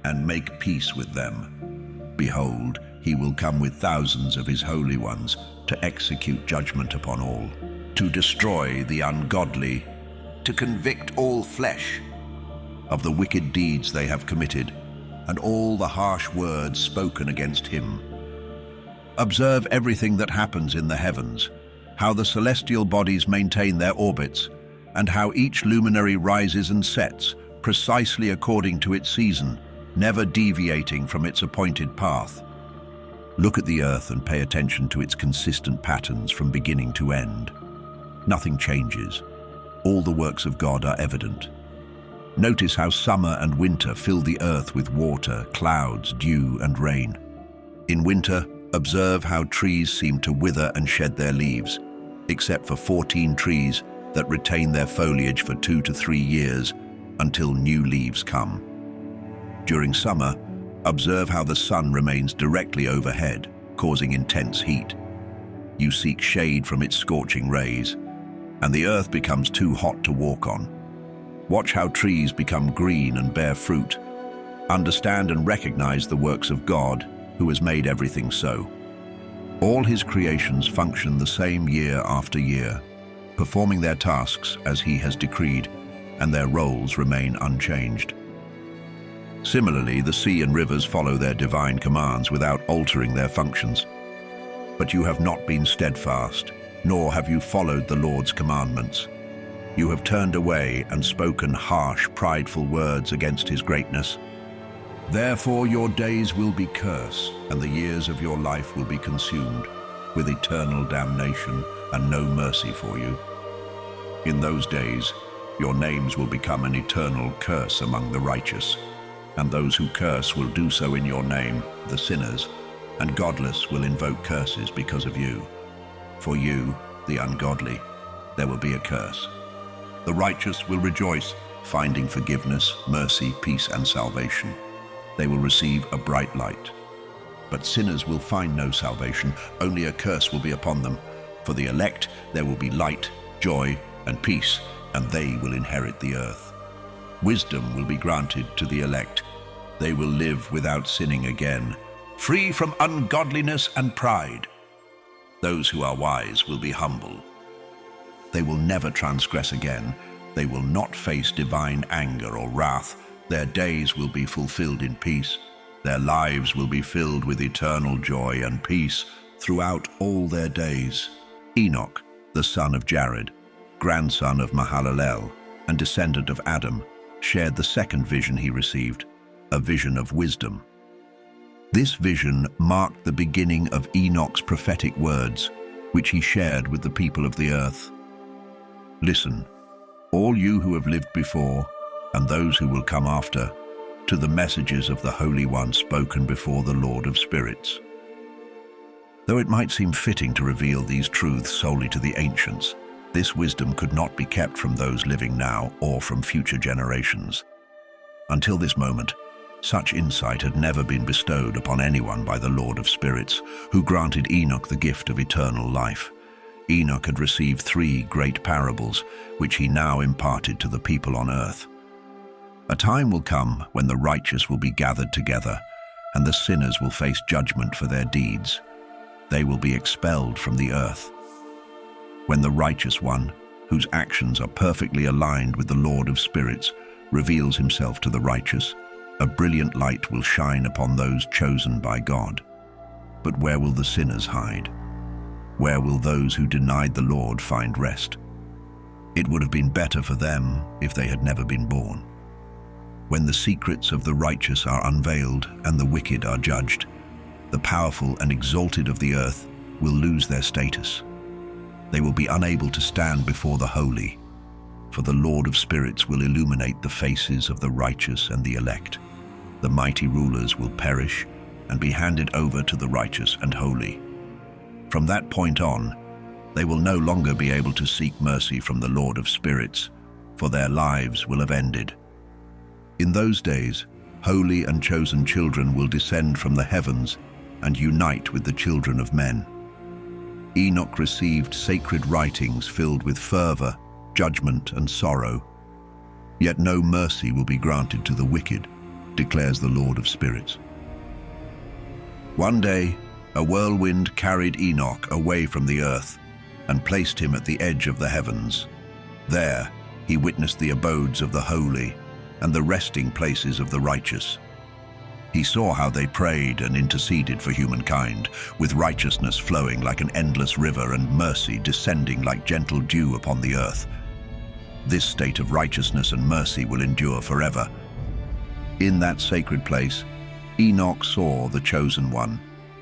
and make peace with them. Behold, he will come with thousands of his holy ones to execute judgment upon all, to destroy the ungodly, to convict all flesh of the wicked deeds they have committed, and all the harsh words spoken against him. Observe everything that happens in the heavens, how the celestial bodies maintain their orbits, and how each luminary rises and sets precisely according to its season, never deviating from its appointed path. Look at the earth and pay attention to its consistent patterns from beginning to end. Nothing changes. All the works of God are evident. Notice how summer and winter fill the earth with water, clouds, dew, and rain. In winter, observe how trees seem to wither and shed their leaves, except for 14 trees that retain their foliage for 2 to 3 years until new leaves come. During summer, observe how the sun remains directly overhead, causing intense heat. You seek shade from its scorching rays, and the earth becomes too hot to walk on. Watch how trees become green and bear fruit. Understand and recognize the works of God, who has made everything so. All his creations function the same year after year, performing their tasks as he has decreed, and their roles remain unchanged. Similarly, the sea and rivers follow their divine commands without altering their functions. But you have not been steadfast, nor have you followed the Lord's commandments. You have turned away and spoken harsh, prideful words against his greatness. Therefore your days will be cursed, and the years of your life will be consumed, with eternal damnation and no mercy for you. In those days, your names will become an eternal curse among the righteous, and those who curse will do so in your name, the sinners, and godless will invoke curses because of you. For you, the ungodly, there will be a curse. The righteous will rejoice, finding forgiveness, mercy, peace, and salvation. They will receive a bright light. But sinners will find no salvation, only a curse will be upon them. For the elect there will be light, joy, and peace, and they will inherit the earth. Wisdom will be granted to the elect. They will live without sinning again, free from ungodliness and pride. Those who are wise will be humble. They will never transgress again. They will not face divine anger or wrath. Their days will be fulfilled in peace. Their lives will be filled with eternal joy and peace throughout all their days. Enoch, the son of Jared, grandson of Mahalalel, and descendant of Adam, shared the second vision he received, a vision of wisdom. This vision marked the beginning of Enoch's prophetic words, which he shared with the people of the earth. Listen, all you who have lived before, and those who will come after, to the messages of the Holy One spoken before the Lord of Spirits. Though it might seem fitting to reveal these truths solely to the ancients, this wisdom could not be kept from those living now or from future generations. Until this moment, such insight had never been bestowed upon anyone by the Lord of Spirits, who granted Enoch the gift of eternal life. Enoch had received 3 great parables, which he now imparted to the people on earth. A time will come when the righteous will be gathered together, and the sinners will face judgment for their deeds. They will be expelled from the earth. When the righteous one, whose actions are perfectly aligned with the Lord of Spirits, reveals himself to the righteous, a brilliant light will shine upon those chosen by God. But where will the sinners hide? Where will those who denied the Lord find rest? It would have been better for them if they had never been born. When the secrets of the righteous are unveiled and the wicked are judged, the powerful and exalted of the earth will lose their status. They will be unable to stand before the holy, for the Lord of Spirits will illuminate the faces of the righteous and the elect. The mighty rulers will perish and be handed over to the righteous and holy. From that point on, they will no longer be able to seek mercy from the Lord of Spirits, for their lives will have ended. In those days, holy and chosen children will descend from the heavens and unite with the children of men. Enoch received sacred writings filled with fervor, judgment, and sorrow. Yet no mercy will be granted to the wicked, declares the Lord of Spirits. One day, a whirlwind carried Enoch away from the earth and placed him at the edge of the heavens. There, he witnessed the abodes of the holy and the resting places of the righteous. He saw how they prayed and interceded for humankind, with righteousness flowing like an endless river and mercy descending like gentle dew upon the earth. This state of righteousness and mercy will endure forever. In that sacred place, Enoch saw the chosen one,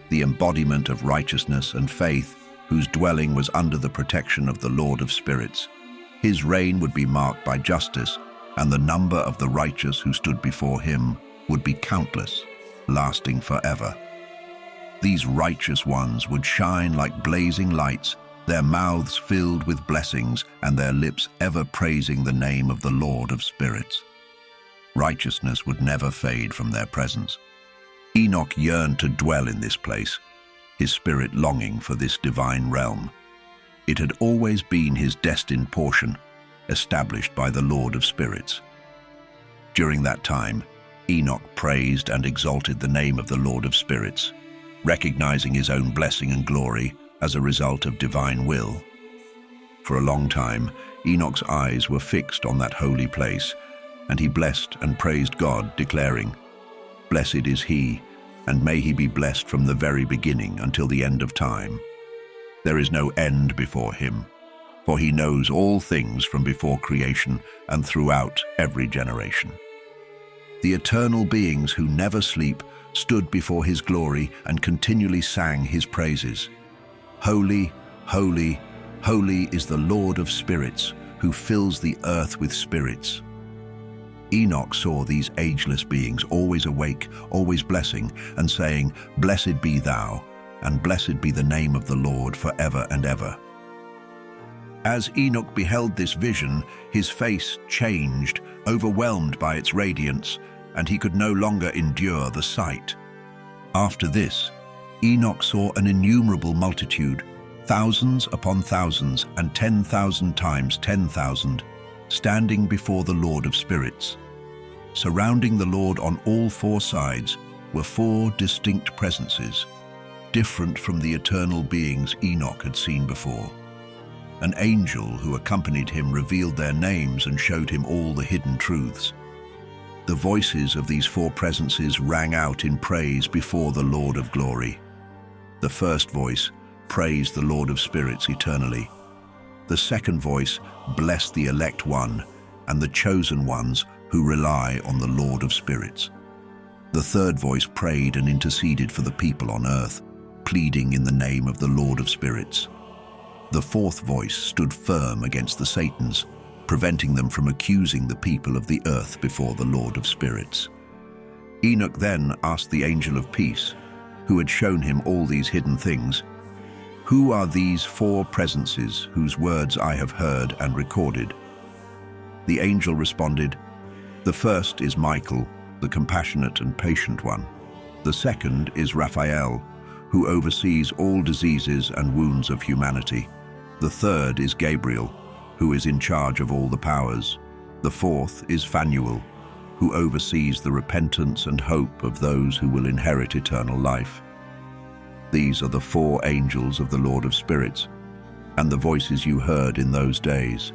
the embodiment of righteousness and faith, whose dwelling was under the protection of the Lord of Spirits. His reign would be marked by justice, and the number of the righteous who stood before him would be countless, lasting forever. These righteous ones would shine like blazing lights, their mouths filled with blessings and their lips ever praising the name of the Lord of Spirits. Righteousness would never fade from their presence. Enoch yearned to dwell in this place, his spirit longing for this divine realm. It had always been his destined portion, established by the Lord of Spirits. During that time, Enoch praised and exalted the name of the Lord of Spirits, recognizing his own blessing and glory as a result of divine will. For a long time, Enoch's eyes were fixed on that holy place, and he blessed and praised God, declaring, "Blessed is he, and may he be blessed from the very beginning until the end of time. There is no end before him, for he knows all things from before creation and throughout every generation." The eternal beings who never sleep stood before his glory and continually sang his praises. "Holy, holy, holy is the Lord of Spirits, who fills the earth with spirits." Enoch saw these ageless beings always awake, always blessing, and saying, "Blessed be thou, and blessed be the name of the Lord forever and ever." As Enoch beheld this vision, his face changed, overwhelmed by its radiance, and he could no longer endure the sight. After this, Enoch saw an innumerable multitude, thousands upon thousands and 10,000 times 10,000, standing before the Lord of Spirits. Surrounding the Lord on all four sides were four distinct presences, different from the eternal beings Enoch had seen before. An angel who accompanied him revealed their names and showed him all the hidden truths. The voices of these four presences rang out in praise before the Lord of Glory. The first voice praised the Lord of Spirits eternally. The second voice blessed the elect one and the chosen ones who rely on the Lord of Spirits. The third voice prayed and interceded for the people on earth, pleading in the name of the Lord of Spirits. The fourth voice stood firm against the Satans, preventing them from accusing the people of the earth before the Lord of Spirits. Enoch then asked the angel of peace, who had shown him all these hidden things, "Who are these four presences whose words I have heard and recorded?" The angel responded, "The first is Michael, the compassionate and patient one. The second is Raphael, who oversees all diseases and wounds of humanity. The third is Gabriel, who is in charge of all the powers. The fourth is Phanuel, who oversees the repentance and hope of those who will inherit eternal life. These are the four angels of the Lord of Spirits, and the voices you heard in those days."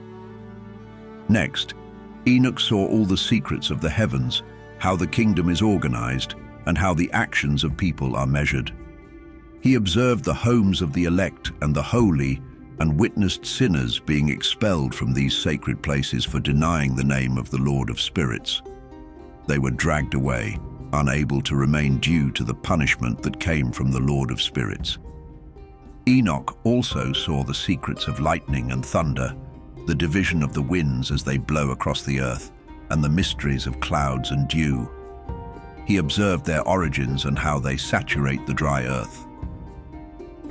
Next, Enoch saw all the secrets of the heavens, how the kingdom is organized, and how the actions of people are measured. He observed the homes of the elect and the holy, and witnessed sinners being expelled from these sacred places for denying the name of the Lord of Spirits. They were dragged away, unable to remain due to the punishment that came from the Lord of Spirits. Enoch also saw the secrets of lightning and thunder, the division of the winds as they blow across the earth, and the mysteries of clouds and dew. He observed their origins and how they saturate the dry earth.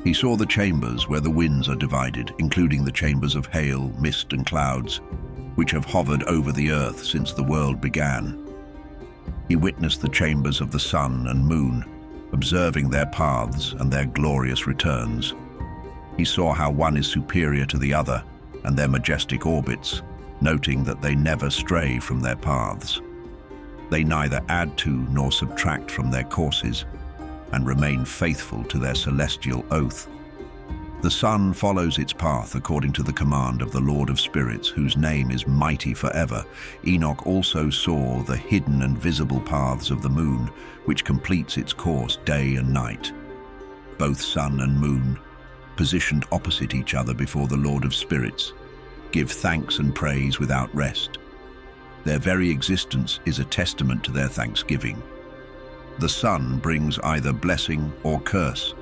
He saw the chambers where the winds are divided, including the chambers of hail, mist, and clouds, which have hovered over the earth since the world began. He witnessed the chambers of the sun and moon, observing their paths and their glorious returns. He saw how one is superior to the other and their majestic orbits, noting that they never stray from their paths. They neither add to nor subtract from their courses, and remain faithful to their celestial oath. The sun follows its path according to the command of the Lord of Spirits, whose name is mighty forever. Enoch also saw the hidden and visible paths of the moon, which completes its course day and night. Both sun and moon, positioned opposite each other before the Lord of Spirits, give thanks and praise without rest. Their very existence is a testament to their thanksgiving. The sun brings either blessing or curse,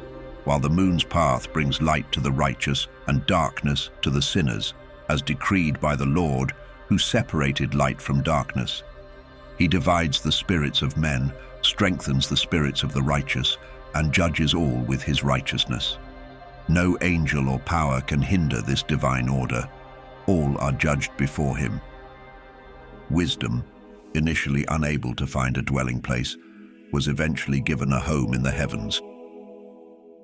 while the moon's path brings light to the righteous and darkness to the sinners, as decreed by the Lord, who separated light from darkness. He divides the spirits of men, strengthens the spirits of the righteous, and judges all with his righteousness. No angel or power can hinder this divine order. All are judged before him. Wisdom, initially unable to find a dwelling place, was eventually given a home in the heavens.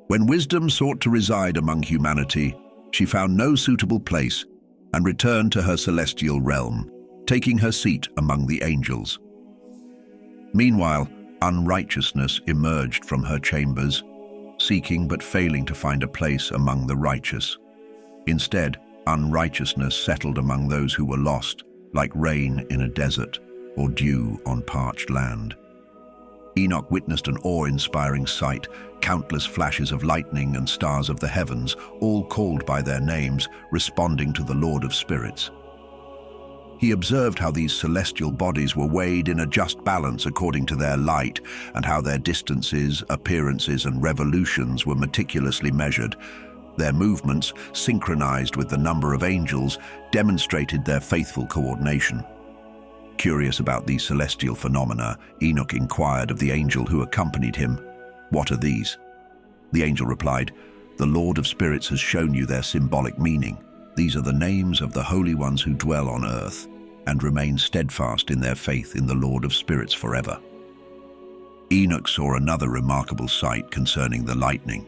When wisdom sought to reside among humanity, she found no suitable place and returned to her celestial realm, taking her seat among the angels. Meanwhile, unrighteousness emerged from her chambers, seeking but failing to find a place among the righteous. Instead, unrighteousness settled among those who were lost, like rain in a desert or dew on parched land. Enoch witnessed an awe-inspiring sight, countless flashes of lightning and stars of the heavens, all called by their names, responding to the Lord of Spirits. He observed how these celestial bodies were weighed in a just balance according to their light, and how their distances, appearances, and revolutions were meticulously measured. Their movements, synchronized with the number of angels, demonstrated their faithful coordination. Curious about these celestial phenomena, Enoch inquired of the angel who accompanied him, "What are these?" The angel replied, "The Lord of Spirits has shown you their symbolic meaning. These are the names of the holy ones who dwell on earth and remain steadfast in their faith in the Lord of Spirits forever." Enoch saw another remarkable sight concerning the lightning.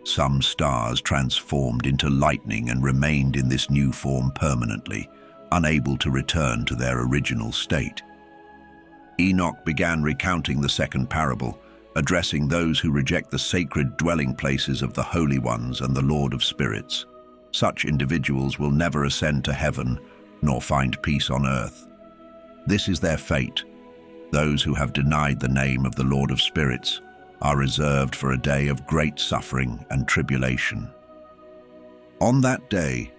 Some stars transformed into lightning and remained in this new form permanently, unable to return to their original state. Enoch began recounting the second parable, addressing those who reject the sacred dwelling places of the holy ones and the Lord of Spirits. Such individuals will never ascend to heaven, nor find peace on earth. This is their fate. Those who have denied the name of the Lord of Spirits are reserved for a day of great suffering and tribulation. On that day,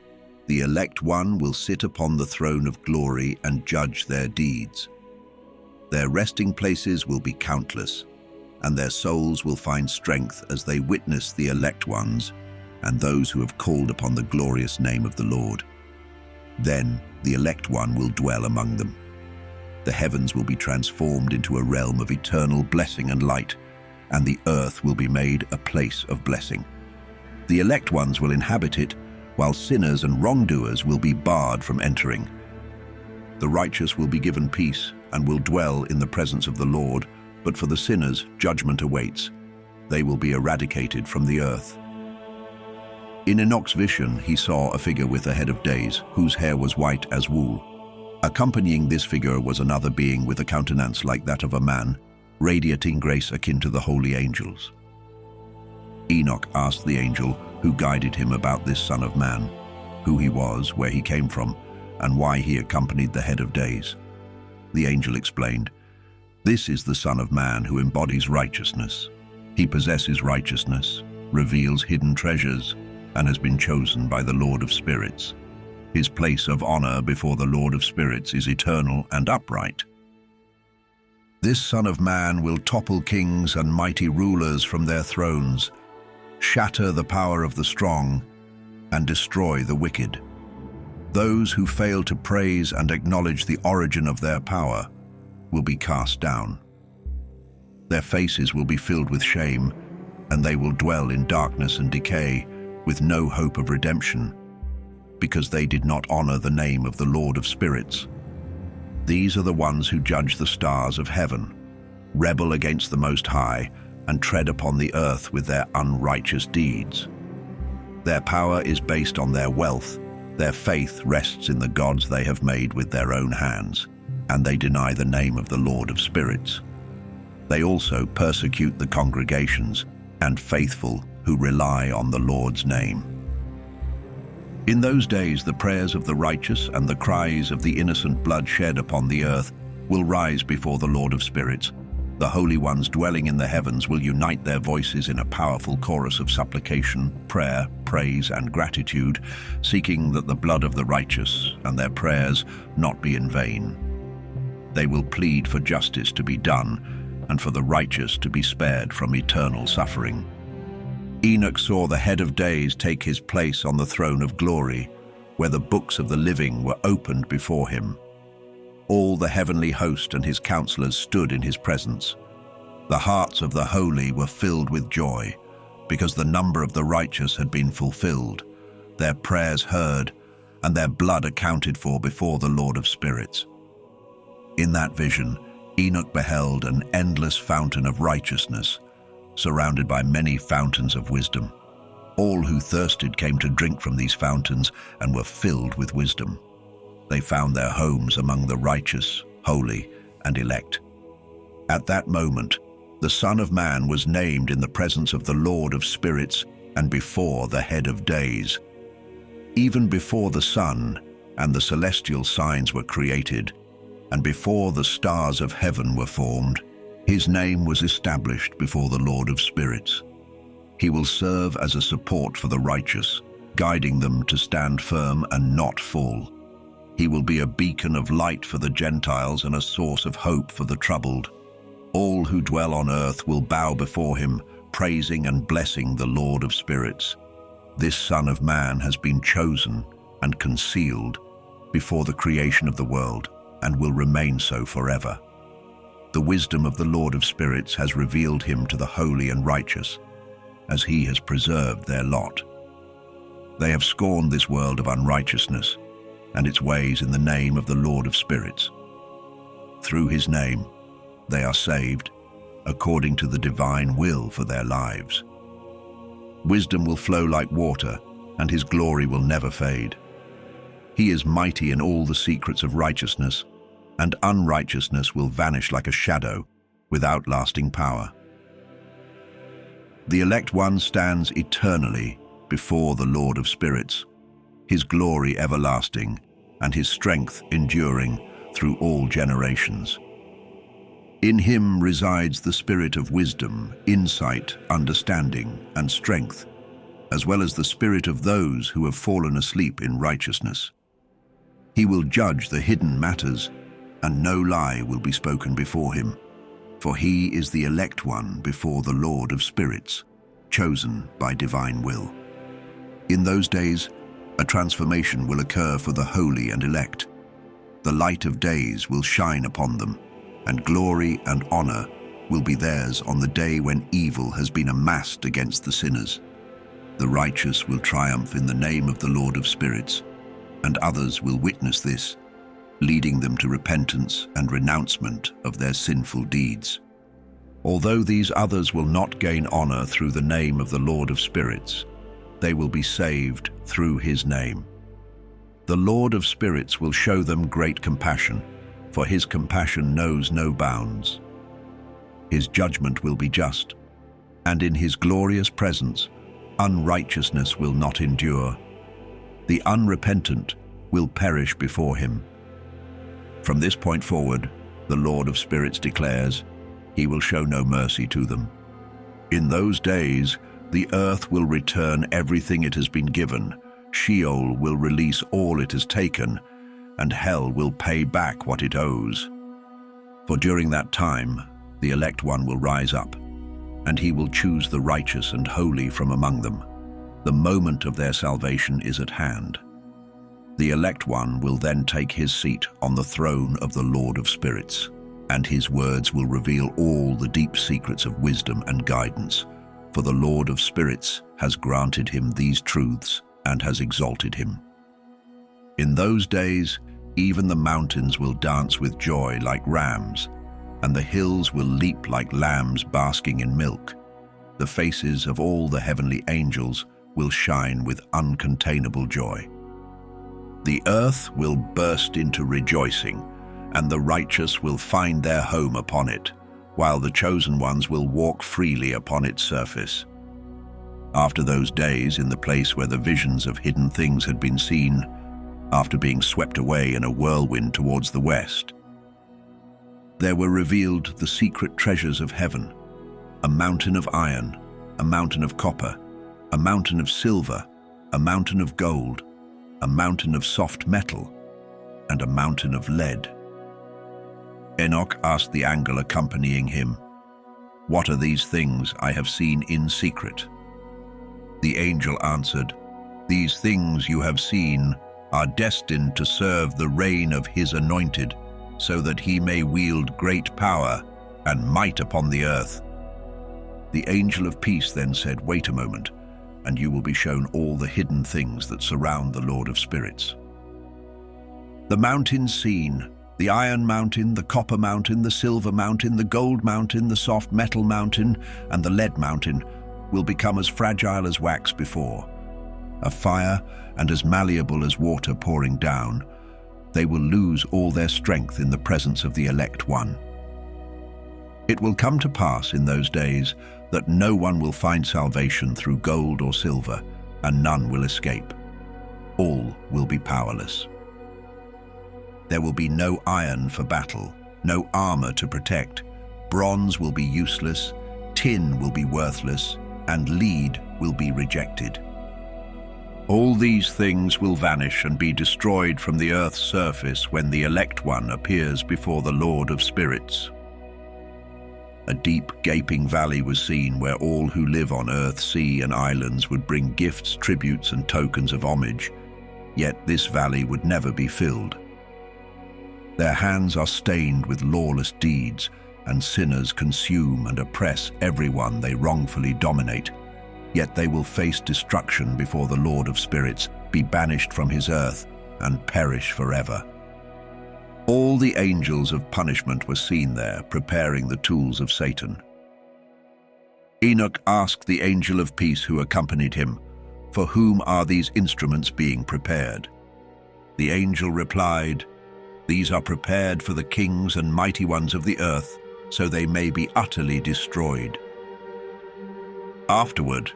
the elect one will sit upon the throne of glory and judge their deeds. Their resting places will be countless, and their souls will find strength as they witness the elect ones and those who have called upon the glorious name of the Lord. Then the elect one will dwell among them. The heavens will be transformed into a realm of eternal blessing and light, and the earth will be made a place of blessing. The elect ones will inhabit it, while sinners and wrongdoers will be barred from entering. The righteous will be given peace and will dwell in the presence of the Lord, but for the sinners, judgment awaits. They will be eradicated from the earth. In Enoch's vision, he saw a figure with a head of days, whose hair was white as wool. Accompanying this figure was another being with a countenance like that of a man, radiating grace akin to the holy angels. Enoch asked the angel who guided him about this Son of Man, who he was, where he came from, and why he accompanied the head of days. The angel explained, "This is the Son of Man who embodies righteousness. He possesses righteousness, reveals hidden treasures, and has been chosen by the Lord of Spirits. His place of honor before the Lord of Spirits is eternal and upright. This Son of Man will topple kings and mighty rulers from their thrones, shatter the power of the strong, and destroy the wicked. Those who fail to praise and acknowledge the origin of their power will be cast down. Their faces will be filled with shame, and they will dwell in darkness and decay, with no hope of redemption, because they did not honor the name of the Lord of Spirits. These are the ones who judge the stars of heaven, rebel against the Most High, and tread upon the earth with their unrighteous deeds. Their power is based on their wealth, their faith rests in the gods they have made with their own hands, and they deny the name of the Lord of spirits. They also persecute the congregations and faithful who rely on the Lord's name. In those days the prayers of the righteous and the cries of the innocent blood shed upon the earth will rise before the Lord of spirits. The holy ones dwelling in the heavens will unite their voices in a powerful chorus of supplication, prayer, praise, and gratitude, seeking that the blood of the righteous and their prayers not be in vain. They will plead for justice to be done and for the righteous to be spared from eternal suffering. Enoch saw the head of days take his place on the throne of glory, where the books of the living were opened before him. All the heavenly host and his counselors stood in his presence. The hearts of the holy were filled with joy, because the number of the righteous had been fulfilled, their prayers heard, and their blood accounted for before the Lord of spirits. In that vision, Enoch beheld an endless fountain of righteousness, surrounded by many fountains of wisdom. All who thirsted came to drink from these fountains and were filled with wisdom. They found their homes among the righteous, holy, and elect. At that moment, the Son of Man was named in the presence of the Lord of spirits and before the head of days. Even before the sun and the celestial signs were created, and before the stars of heaven were formed, his name was established before the Lord of spirits. He will serve as a support for the righteous, guiding them to stand firm and not fall. He will be a beacon of light for the Gentiles and a source of hope for the troubled. All who dwell on earth will bow before him, praising and blessing the Lord of spirits. This Son of Man has been chosen and concealed before the creation of the world and will remain so forever. The wisdom of the Lord of spirits has revealed him to the holy and righteous, as he has preserved their lot. They have scorned this world of unrighteousness and its ways in the name of the Lord of spirits. Through his name, they are saved, according to the divine will for their lives. Wisdom will flow like water, and his glory will never fade. He is mighty in all the secrets of righteousness, and unrighteousness will vanish like a shadow, without lasting power. The elect one stands eternally before the Lord of spirits, his glory everlasting, and his strength enduring through all generations. In him resides the spirit of wisdom, insight, understanding, and strength, as well as the spirit of those who have fallen asleep in righteousness. He will judge the hidden matters, and no lie will be spoken before him, for he is the elect one before the Lord of spirits, chosen by divine will. In those days, a transformation will occur for the holy and elect. The light of days will shine upon them, and glory and honor will be theirs on the day when evil has been amassed against the sinners. The righteous will triumph in the name of the Lord of spirits, and others will witness this, leading them to repentance and renouncement of their sinful deeds. Although these others will not gain honor through the name of the Lord of spirits, they will be saved through his name. The Lord of spirits will show them great compassion, for his compassion knows no bounds. His judgment will be just, and in his glorious presence, unrighteousness will not endure. The unrepentant will perish before him. From this point forward, the Lord of spirits declares, he will show no mercy to them. In those days, the earth will return everything it has been given, Sheol will release all it has taken, and hell will pay back what it owes. For during that time, the elect one will rise up, and he will choose the righteous and holy from among them. The moment of their salvation is at hand. The elect one will then take his seat on the throne of the Lord of spirits, and his words will reveal all the deep secrets of wisdom and guidance, for the Lord of spirits has granted him these truths and has exalted him. In those days, even the mountains will dance with joy like rams, and the hills will leap like lambs basking in milk. The faces of all the heavenly angels will shine with uncontainable joy. The earth will burst into rejoicing, and the righteous will find their home upon it, while the chosen ones will walk freely upon its surface. After those days, in the place where the visions of hidden things had been seen, after being swept away in a whirlwind towards the west, there were revealed the secret treasures of heaven, a mountain of iron, a mountain of copper, a mountain of silver, a mountain of gold, a mountain of soft metal, and a mountain of lead. Enoch asked the angel accompanying him, "What are these things I have seen in secret?" The angel answered, "These things you have seen are destined to serve the reign of his anointed, so that he may wield great power and might upon the earth." The angel of peace then said, "Wait a moment, and you will be shown all the hidden things that surround the Lord of Spirits." The mountains seen, the iron mountain, the copper mountain, the silver mountain, the gold mountain, the soft metal mountain, and the lead mountain, will become as fragile as wax before, a fire and as malleable as water pouring down. They will lose all their strength in the presence of the elect one. It will come to pass in those days that no one will find salvation through gold or silver, and none will escape. All will be powerless. There will be no iron for battle, no armor to protect. Bronze will be useless, tin will be worthless, and lead will be rejected. All these things will vanish and be destroyed from the earth's surface when the elect one appears before the Lord of Spirits. A deep, gaping valley was seen where all who live on earth, sea, and islands would bring gifts, tributes, and tokens of homage, yet this valley would never be filled. Their hands are stained with lawless deeds, and sinners consume and oppress everyone they wrongfully dominate. Yet they will face destruction before the Lord of Spirits, be banished from his earth, and perish forever. All the angels of punishment were seen there, preparing the tools of Satan. Enoch asked the angel of peace who accompanied him, "For whom are these instruments being prepared?" The angel replied, "These are prepared for the kings and mighty ones of the earth, so they may be utterly destroyed. Afterward,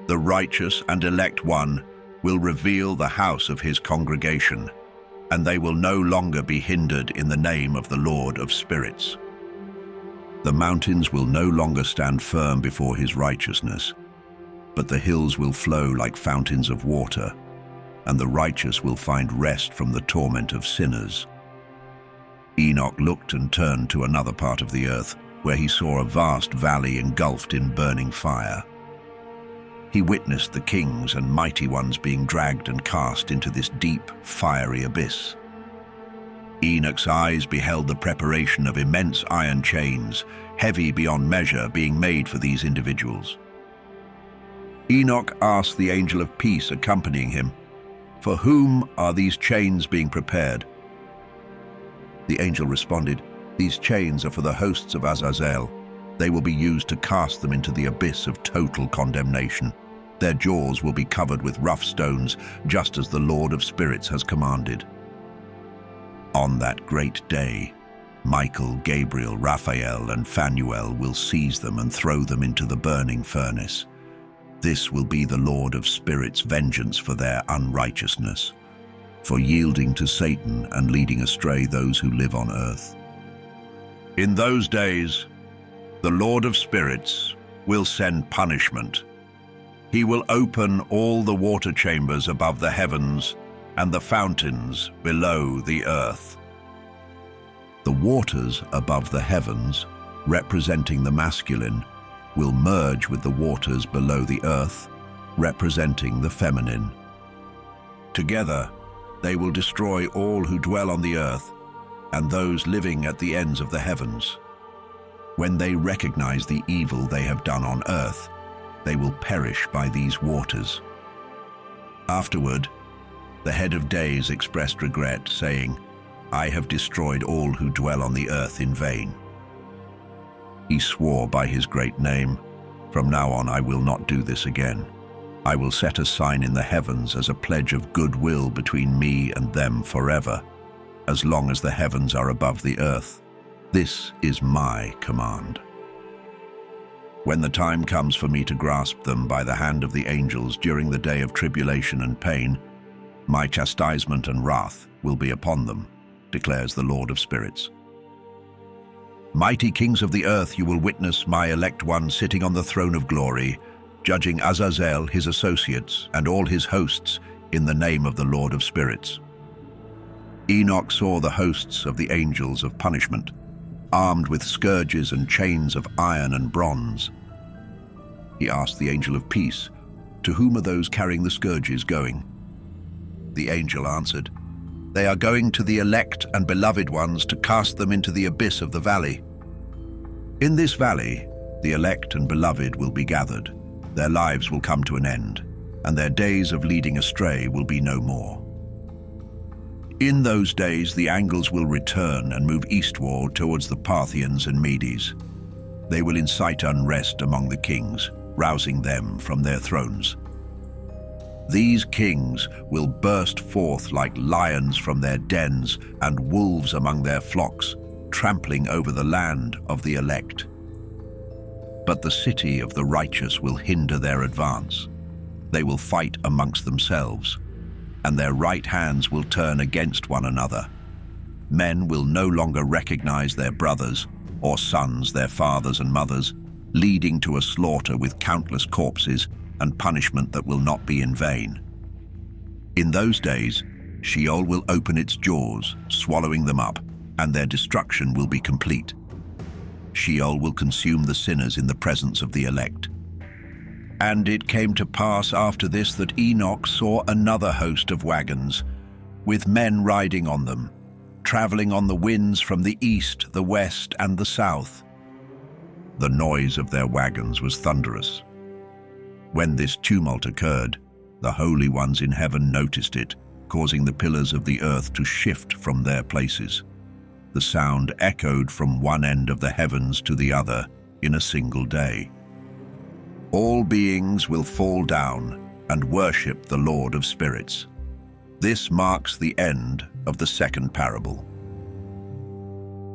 the righteous and elect one will reveal the house of his congregation, and they will no longer be hindered in the name of the Lord of Spirits. The mountains will no longer stand firm before his righteousness, but the hills will flow like fountains of water, and the righteous will find rest from the torment of sinners." Enoch looked and turned to another part of the earth, where he saw a vast valley engulfed in burning fire. He witnessed the kings and mighty ones being dragged and cast into this deep, fiery abyss. Enoch's eyes beheld the preparation of immense iron chains, heavy beyond measure, being made for these individuals. Enoch asked the angel of peace accompanying him, "For whom are these chains being prepared?" The angel responded, "These chains are for the hosts of Azazel. They will be used to cast them into the abyss of total condemnation. Their jaws will be covered with rough stones, just as the Lord of Spirits has commanded. On that great day, Michael, Gabriel, Raphael, and Phanuel will seize them and throw them into the burning furnace. This will be the Lord of Spirits' vengeance for their unrighteousness, for yielding to Satan and leading astray those who live on earth. In those days, the Lord of Spirits will send punishment. He will open all the water chambers above the heavens and the fountains below the earth. The waters above the heavens, representing the masculine, will merge with the waters below the earth, representing the feminine. Together, they will destroy all who dwell on the earth and those living at the ends of the heavens. When they recognize the evil they have done on earth, they will perish by these waters. Afterward, the head of days expressed regret, saying, "I have destroyed all who dwell on the earth in vain." He swore by his great name, "From now on I will not do this again. I will set a sign in the heavens as a pledge of goodwill between me and them forever, as long as the heavens are above the earth. This is my command. When the time comes for me to grasp them by the hand of the angels during the day of tribulation and pain, my chastisement and wrath will be upon them, declares the Lord of spirits. Mighty kings of the earth, you will witness my elect one sitting on the throne of glory, judging Azazel, his associates, and all his hosts in the name of the Lord of spirits. Enoch saw the hosts of the angels of punishment, armed with scourges and chains of iron and bronze. He asked the angel of peace, "To whom are those carrying the scourges going?" The angel answered, "They are going to the elect and beloved ones to cast them into the abyss of the valley. In this valley, the elect and beloved will be gathered. Their lives will come to an end, and their days of leading astray will be no more. In those days, the angles will return and move eastward towards the Parthians and Medes. They will incite unrest among the kings, rousing them from their thrones. These kings will burst forth like lions from their dens and wolves among their flocks, trampling over the land of the elect. But the city of the righteous will hinder their advance. They will fight amongst themselves, and their right hands will turn against one another. Men will no longer recognize their brothers, or sons their fathers and mothers, leading to a slaughter with countless corpses and punishment that will not be in vain. In those days, Sheol will open its jaws, swallowing them up, and their destruction will be complete. Sheol will consume the sinners in the presence of the elect. And it came to pass after this that Enoch saw another host of wagons, with men riding on them, traveling on the winds from the east, the west, and the south. The noise of their wagons was thunderous. When this tumult occurred, the holy ones in heaven noticed it, causing the pillars of the earth to shift from their places. The sound echoed from one end of the heavens to the other in a single day. All beings will fall down and worship the Lord of spirits. This marks the end of the second parable.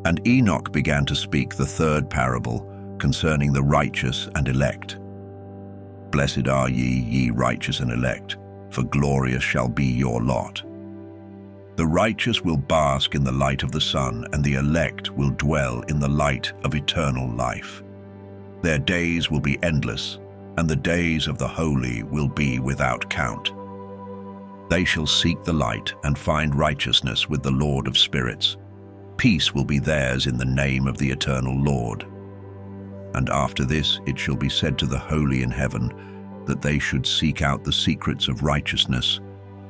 And Enoch began to speak the third parable concerning the righteous and elect. Blessed are ye righteous and elect, for glorious shall be your lot. The righteous will bask in the light of the sun, and the elect will dwell in the light of eternal life. Their days will be endless, and the days of the holy will be without count. They shall seek the light and find righteousness with the Lord of spirits. Peace will be theirs in the name of the eternal Lord. And after this it shall be said to the holy in heaven that they should seek out the secrets of righteousness,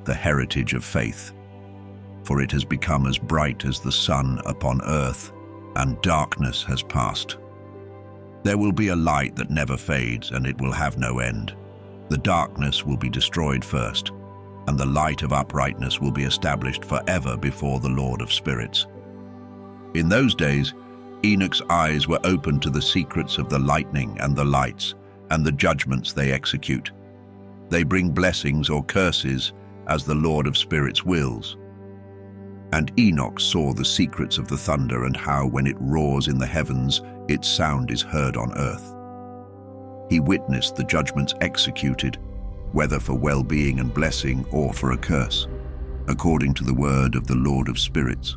the heritage of faith. For it has become as bright as the sun upon earth, and darkness has passed. There will be a light that never fades, and it will have no end. The darkness will be destroyed first, and the light of uprightness will be established forever before the Lord of spirits. In those days, Enoch's eyes were opened to the secrets of the lightning and the lights, and the judgments they execute. They bring blessings or curses as the Lord of spirits wills. And Enoch saw the secrets of the thunder, and how when it roars in the heavens, its sound is heard on earth. He witnessed the judgments executed, whether for well-being and blessing or for a curse, according to the word of the Lord of spirits.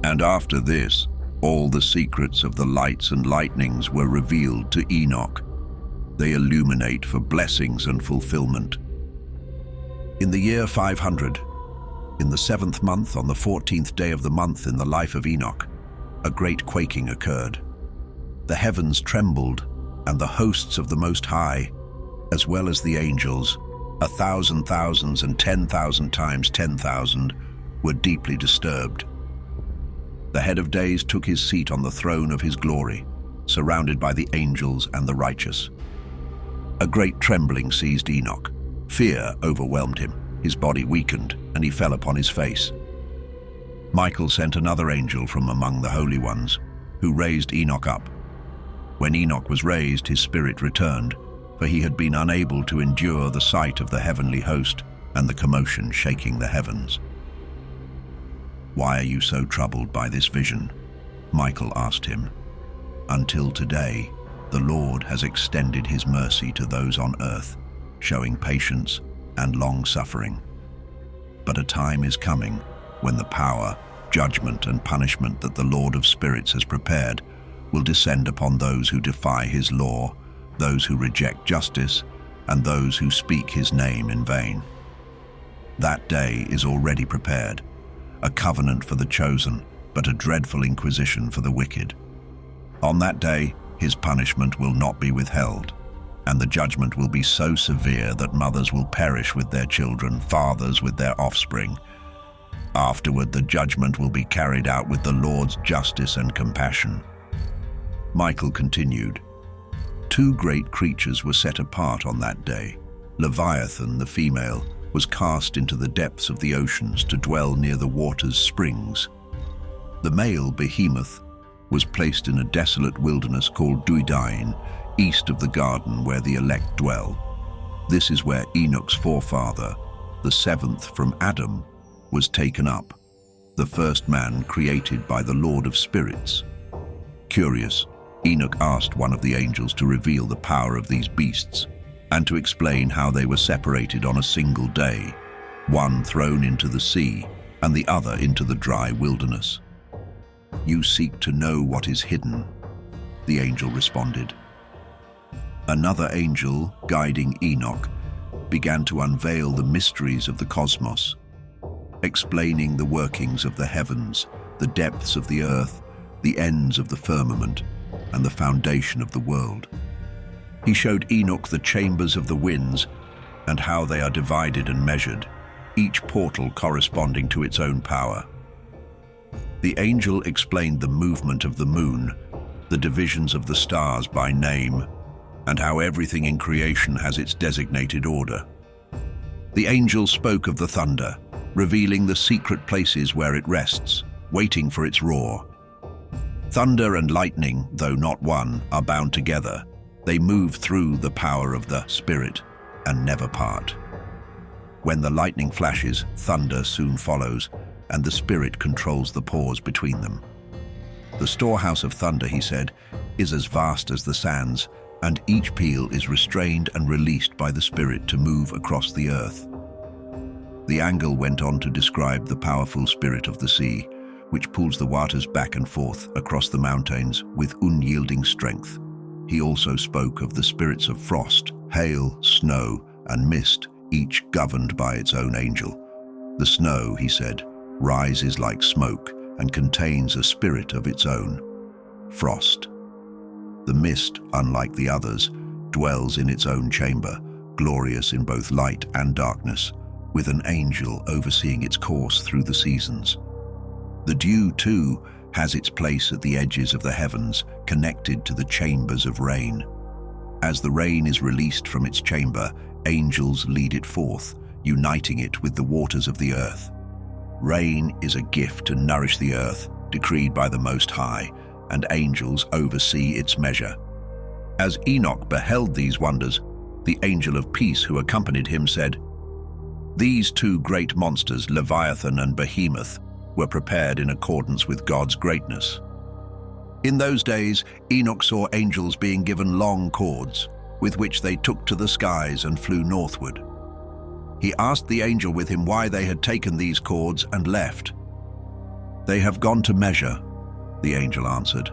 And after this, all the secrets of the lights and lightnings were revealed to Enoch. They illuminate for blessings and fulfillment. In the year 500, in the 7th month, on the 14th day of the month in the life of Enoch, a great quaking occurred. The heavens trembled, and the hosts of the Most High, as well as the angels, 1,000 thousands and 10,000 times 10,000, were deeply disturbed. The head of days took his seat on the throne of his glory, surrounded by the angels and the righteous. A great trembling seized Enoch. Fear overwhelmed him. His body weakened, and he fell upon his face. Michael sent another angel from among the holy ones, who raised Enoch up, When Enoch was raised, his spirit returned, for he had been unable to endure the sight of the heavenly host and the commotion shaking the heavens. "Why are you so troubled by this vision?" Michael asked him. "Until today, the Lord has extended his mercy to those on earth, showing patience and long-suffering. But a time is coming when the power, judgment, and punishment that the Lord of Spirits has prepared will descend upon those who defy his law, those who reject justice, and those who speak his name in vain. That day is already prepared, a covenant for the chosen, but a dreadful inquisition for the wicked. On that day, his punishment will not be withheld, and the judgment will be so severe that mothers will perish with their children, fathers with their offspring. Afterward, the judgment will be carried out with the Lord's justice and compassion." Michael continued, "Two great creatures were set apart on that day. Leviathan, the female, was cast into the depths of the oceans to dwell near the water's springs. The male, Behemoth, was placed in a desolate wilderness called Duidain, east of the garden where the elect dwell. This is where Enoch's forefather, the seventh from Adam, was taken up, the first man created by the Lord of Spirits. Curious, Enoch asked one of the angels to reveal the power of these beasts and to explain how they were separated on a single day, one thrown into the sea and the other into the dry wilderness. "You seek to know what is hidden," the angel responded. Another angel, guiding Enoch, began to unveil the mysteries of the cosmos, explaining the workings of the heavens, the depths of the earth, the ends of the firmament, and the foundation of the world. He showed Enoch the chambers of the winds and how they are divided and measured, each portal corresponding to its own power. The angel explained the movement of the moon, the divisions of the stars by name, and how everything in creation has its designated order. The angel spoke of the thunder, revealing the secret places where it rests, waiting for its roar. Thunder and lightning, though not one, are bound together. They move through the power of the Spirit and never part. When the lightning flashes, thunder soon follows, and the Spirit controls the pause between them. "The storehouse of thunder," he said, "is as vast as the sands, and each peal is restrained and released by the Spirit to move across the earth." The angel went on to describe the powerful spirit of the sea, which pulls the waters back and forth across the mountains with unyielding strength. He also spoke of the spirits of frost, hail, snow, and mist, each governed by its own angel. "The snow," he said, "rises like smoke and contains a spirit of its own. Frost. The mist, unlike the others, dwells in its own chamber, glorious in both light and darkness, with an angel overseeing its course through the seasons. The dew, too, has its place at the edges of the heavens, connected to the chambers of rain. As the rain is released from its chamber, angels lead it forth, uniting it with the waters of the earth. Rain is a gift to nourish the earth, decreed by the Most High, and angels oversee its measure. As Enoch beheld these wonders, the angel of peace who accompanied him said, "These two great monsters, Leviathan and Behemoth, were prepared in accordance with God's greatness." In those days, Enoch saw angels being given long cords, with which they took to the skies and flew northward. He asked the angel with him why they had taken these cords and left. "They have gone to measure," the angel answered.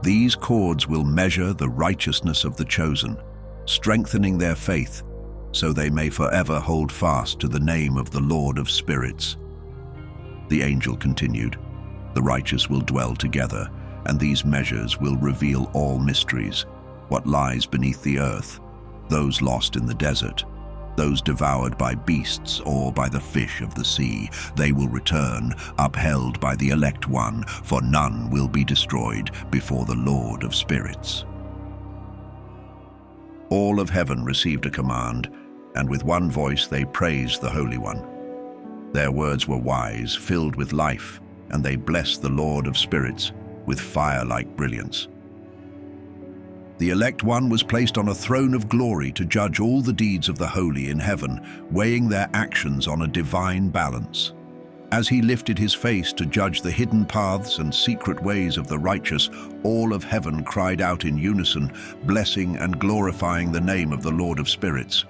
"These cords will measure the righteousness of the chosen, strengthening their faith, so they may forever hold fast to the name of the Lord of Spirits." The angel continued, "The righteous will dwell together, and these measures will reveal all mysteries, what lies beneath the earth, those lost in the desert, those devoured by beasts or by the fish of the sea. They will return, upheld by the elect one, for none will be destroyed before the Lord of Spirits." All of heaven received a command, and with one voice they praised the Holy One. Their words were wise, filled with life, and they blessed the Lord of Spirits with fire-like brilliance. The elect one was placed on a throne of glory to judge all the deeds of the holy in heaven, weighing their actions on a divine balance. As he lifted his face to judge the hidden paths and secret ways of the righteous, all of heaven cried out in unison, blessing and glorifying the name of the Lord of spirits.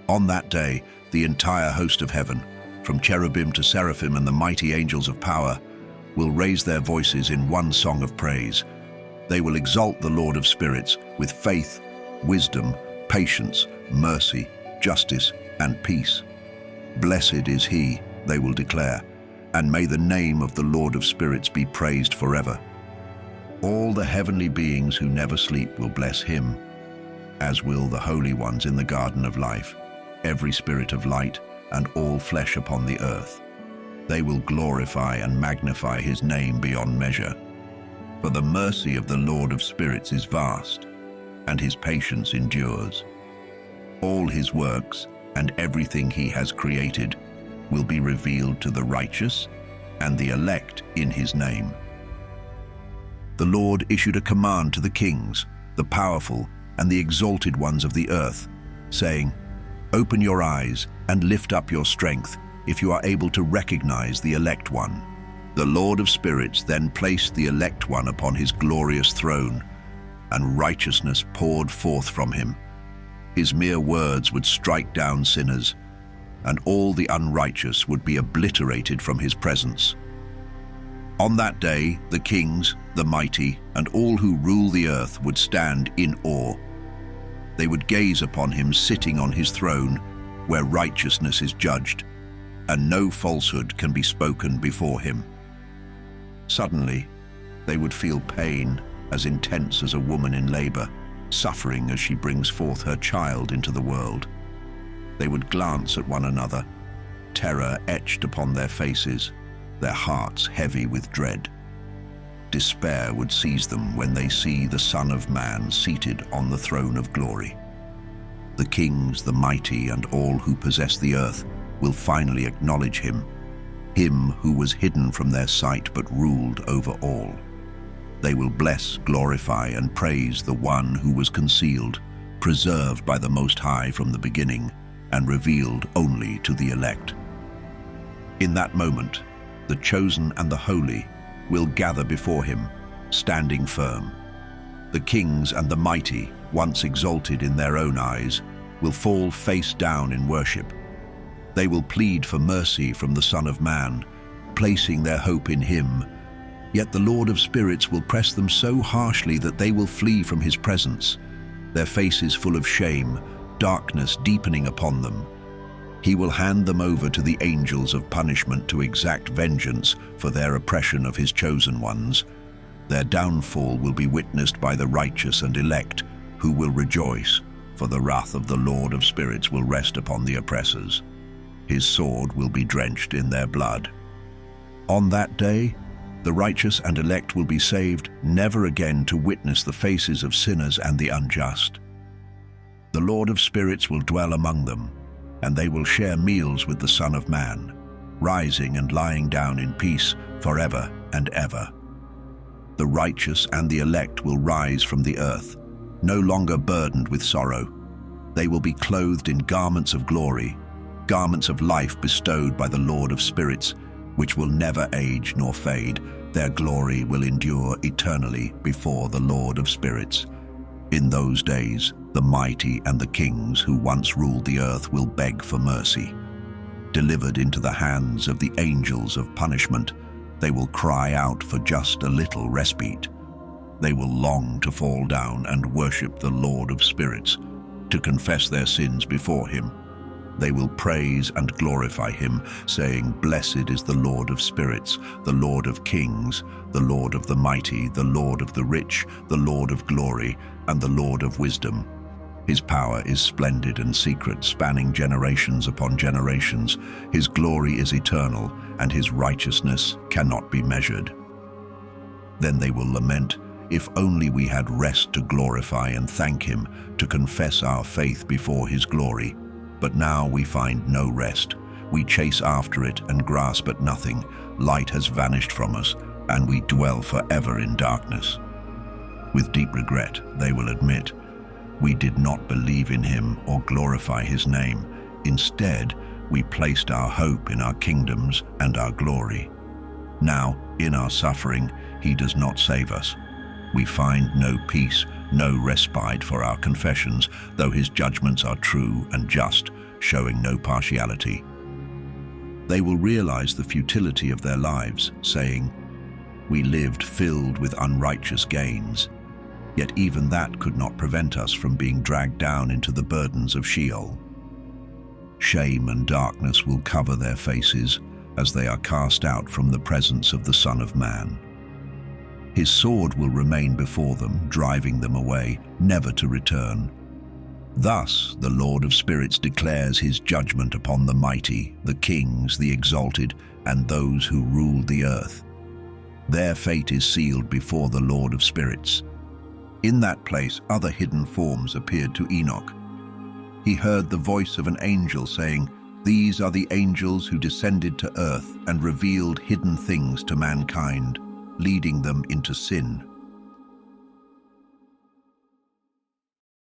On that day, the entire host of heaven, from cherubim to seraphim and the mighty angels of power, will raise their voices in one song of praise. They will exalt the Lord of spirits with faith, wisdom, patience, mercy, justice, and peace. Blessed is he, they will declare, and may the name of the Lord of spirits be praised forever. All the heavenly beings who never sleep will bless him, as will the holy ones in the garden of life, every spirit of light, and all flesh upon the earth. They will glorify and magnify his name beyond measure. For the mercy of the Lord of spirits is vast, and his patience endures. All his works and everything he has created will be revealed to the righteous and the elect in his name. The Lord issued a command to the kings, the powerful, and the exalted ones of the earth, saying, "Open your eyes and lift up your strength, if you are able to recognize the elect one." The Lord of spirits then placed the elect one upon his glorious throne, and righteousness poured forth from him. His mere words would strike down sinners, and all the unrighteous would be obliterated from his presence. On that day, the kings, the mighty, and all who rule the earth would stand in awe. They would gaze upon him sitting on his throne, where righteousness is judged, and no falsehood can be spoken before him. Suddenly, they would feel pain as intense as a woman in labor, suffering as she brings forth her child into the world. They would glance at one another, terror etched upon their faces, their hearts heavy with dread. Despair would seize them when they see the Son of Man seated on the throne of glory. The kings, the mighty, and all who possess the earth will finally acknowledge him who was hidden from their sight but ruled over all. They will bless, glorify, and praise the one who was concealed, preserved by the Most High from the beginning, and revealed only to the elect. In that moment, the chosen and the holy will gather before him, standing firm. The kings and the mighty, once exalted in their own eyes, will fall face down in worship. They will plead for mercy from the Son of Man, placing their hope in him. Yet the Lord of spirits will press them so harshly that they will flee from his presence, their faces full of shame, darkness deepening upon them. He will hand them over to the angels of punishment to exact vengeance for their oppression of his chosen ones. Their downfall will be witnessed by the righteous and elect, who will rejoice, for the wrath of the Lord of spirits will rest upon the oppressors. His sword will be drenched in their blood. On that day, the righteous and elect will be saved, never again to witness the faces of sinners and the unjust. The Lord of spirits will dwell among them, and they will share meals with the Son of Man, rising and lying down in peace forever and ever. The righteous and the elect will rise from the earth, no longer burdened with sorrow. They will be clothed in garments of glory, garments of life bestowed by the Lord of spirits, which will never age nor fade. Their glory will endure eternally before the Lord of spirits. In those days, the mighty and the kings who once ruled the earth will beg for mercy. Delivered into the hands of the angels of punishment, they will cry out for just a little respite. They will long to fall down and worship the Lord of spirits, to confess their sins before him. They will praise and glorify him, saying, "Blessed is the Lord of spirits, the Lord of kings, the Lord of the mighty, the Lord of the rich, the Lord of glory, and the Lord of wisdom." His power is splendid and secret, spanning generations upon generations. His glory is eternal, and his righteousness cannot be measured. Then they will lament, "If only we had rest to glorify and thank him, to confess our faith before his glory. But now we find no rest. We chase after it and grasp at nothing. Light has vanished from us, and we dwell forever in darkness." With deep regret, they will admit, "We did not believe in him or glorify his name. Instead, we placed our hope in our kingdoms and our glory. Now, in our suffering, he does not save us. We find no peace, no respite for our confessions, though his judgments are true and just, showing no partiality." They will realize the futility of their lives, saying, "We lived filled with unrighteous gains." Yet even that could not prevent us from being dragged down into the burdens of Sheol. Shame and darkness will cover their faces as they are cast out from the presence of the Son of Man. His sword will remain before them, driving them away, never to return. Thus, the Lord of Spirits declares his judgment upon the mighty, the kings, the exalted, and those who rule the earth. Their fate is sealed before the Lord of Spirits. In that place, other hidden forms appeared to Enoch. He heard the voice of an angel saying, "These are the angels who descended to earth and revealed hidden things to mankind, leading them into sin."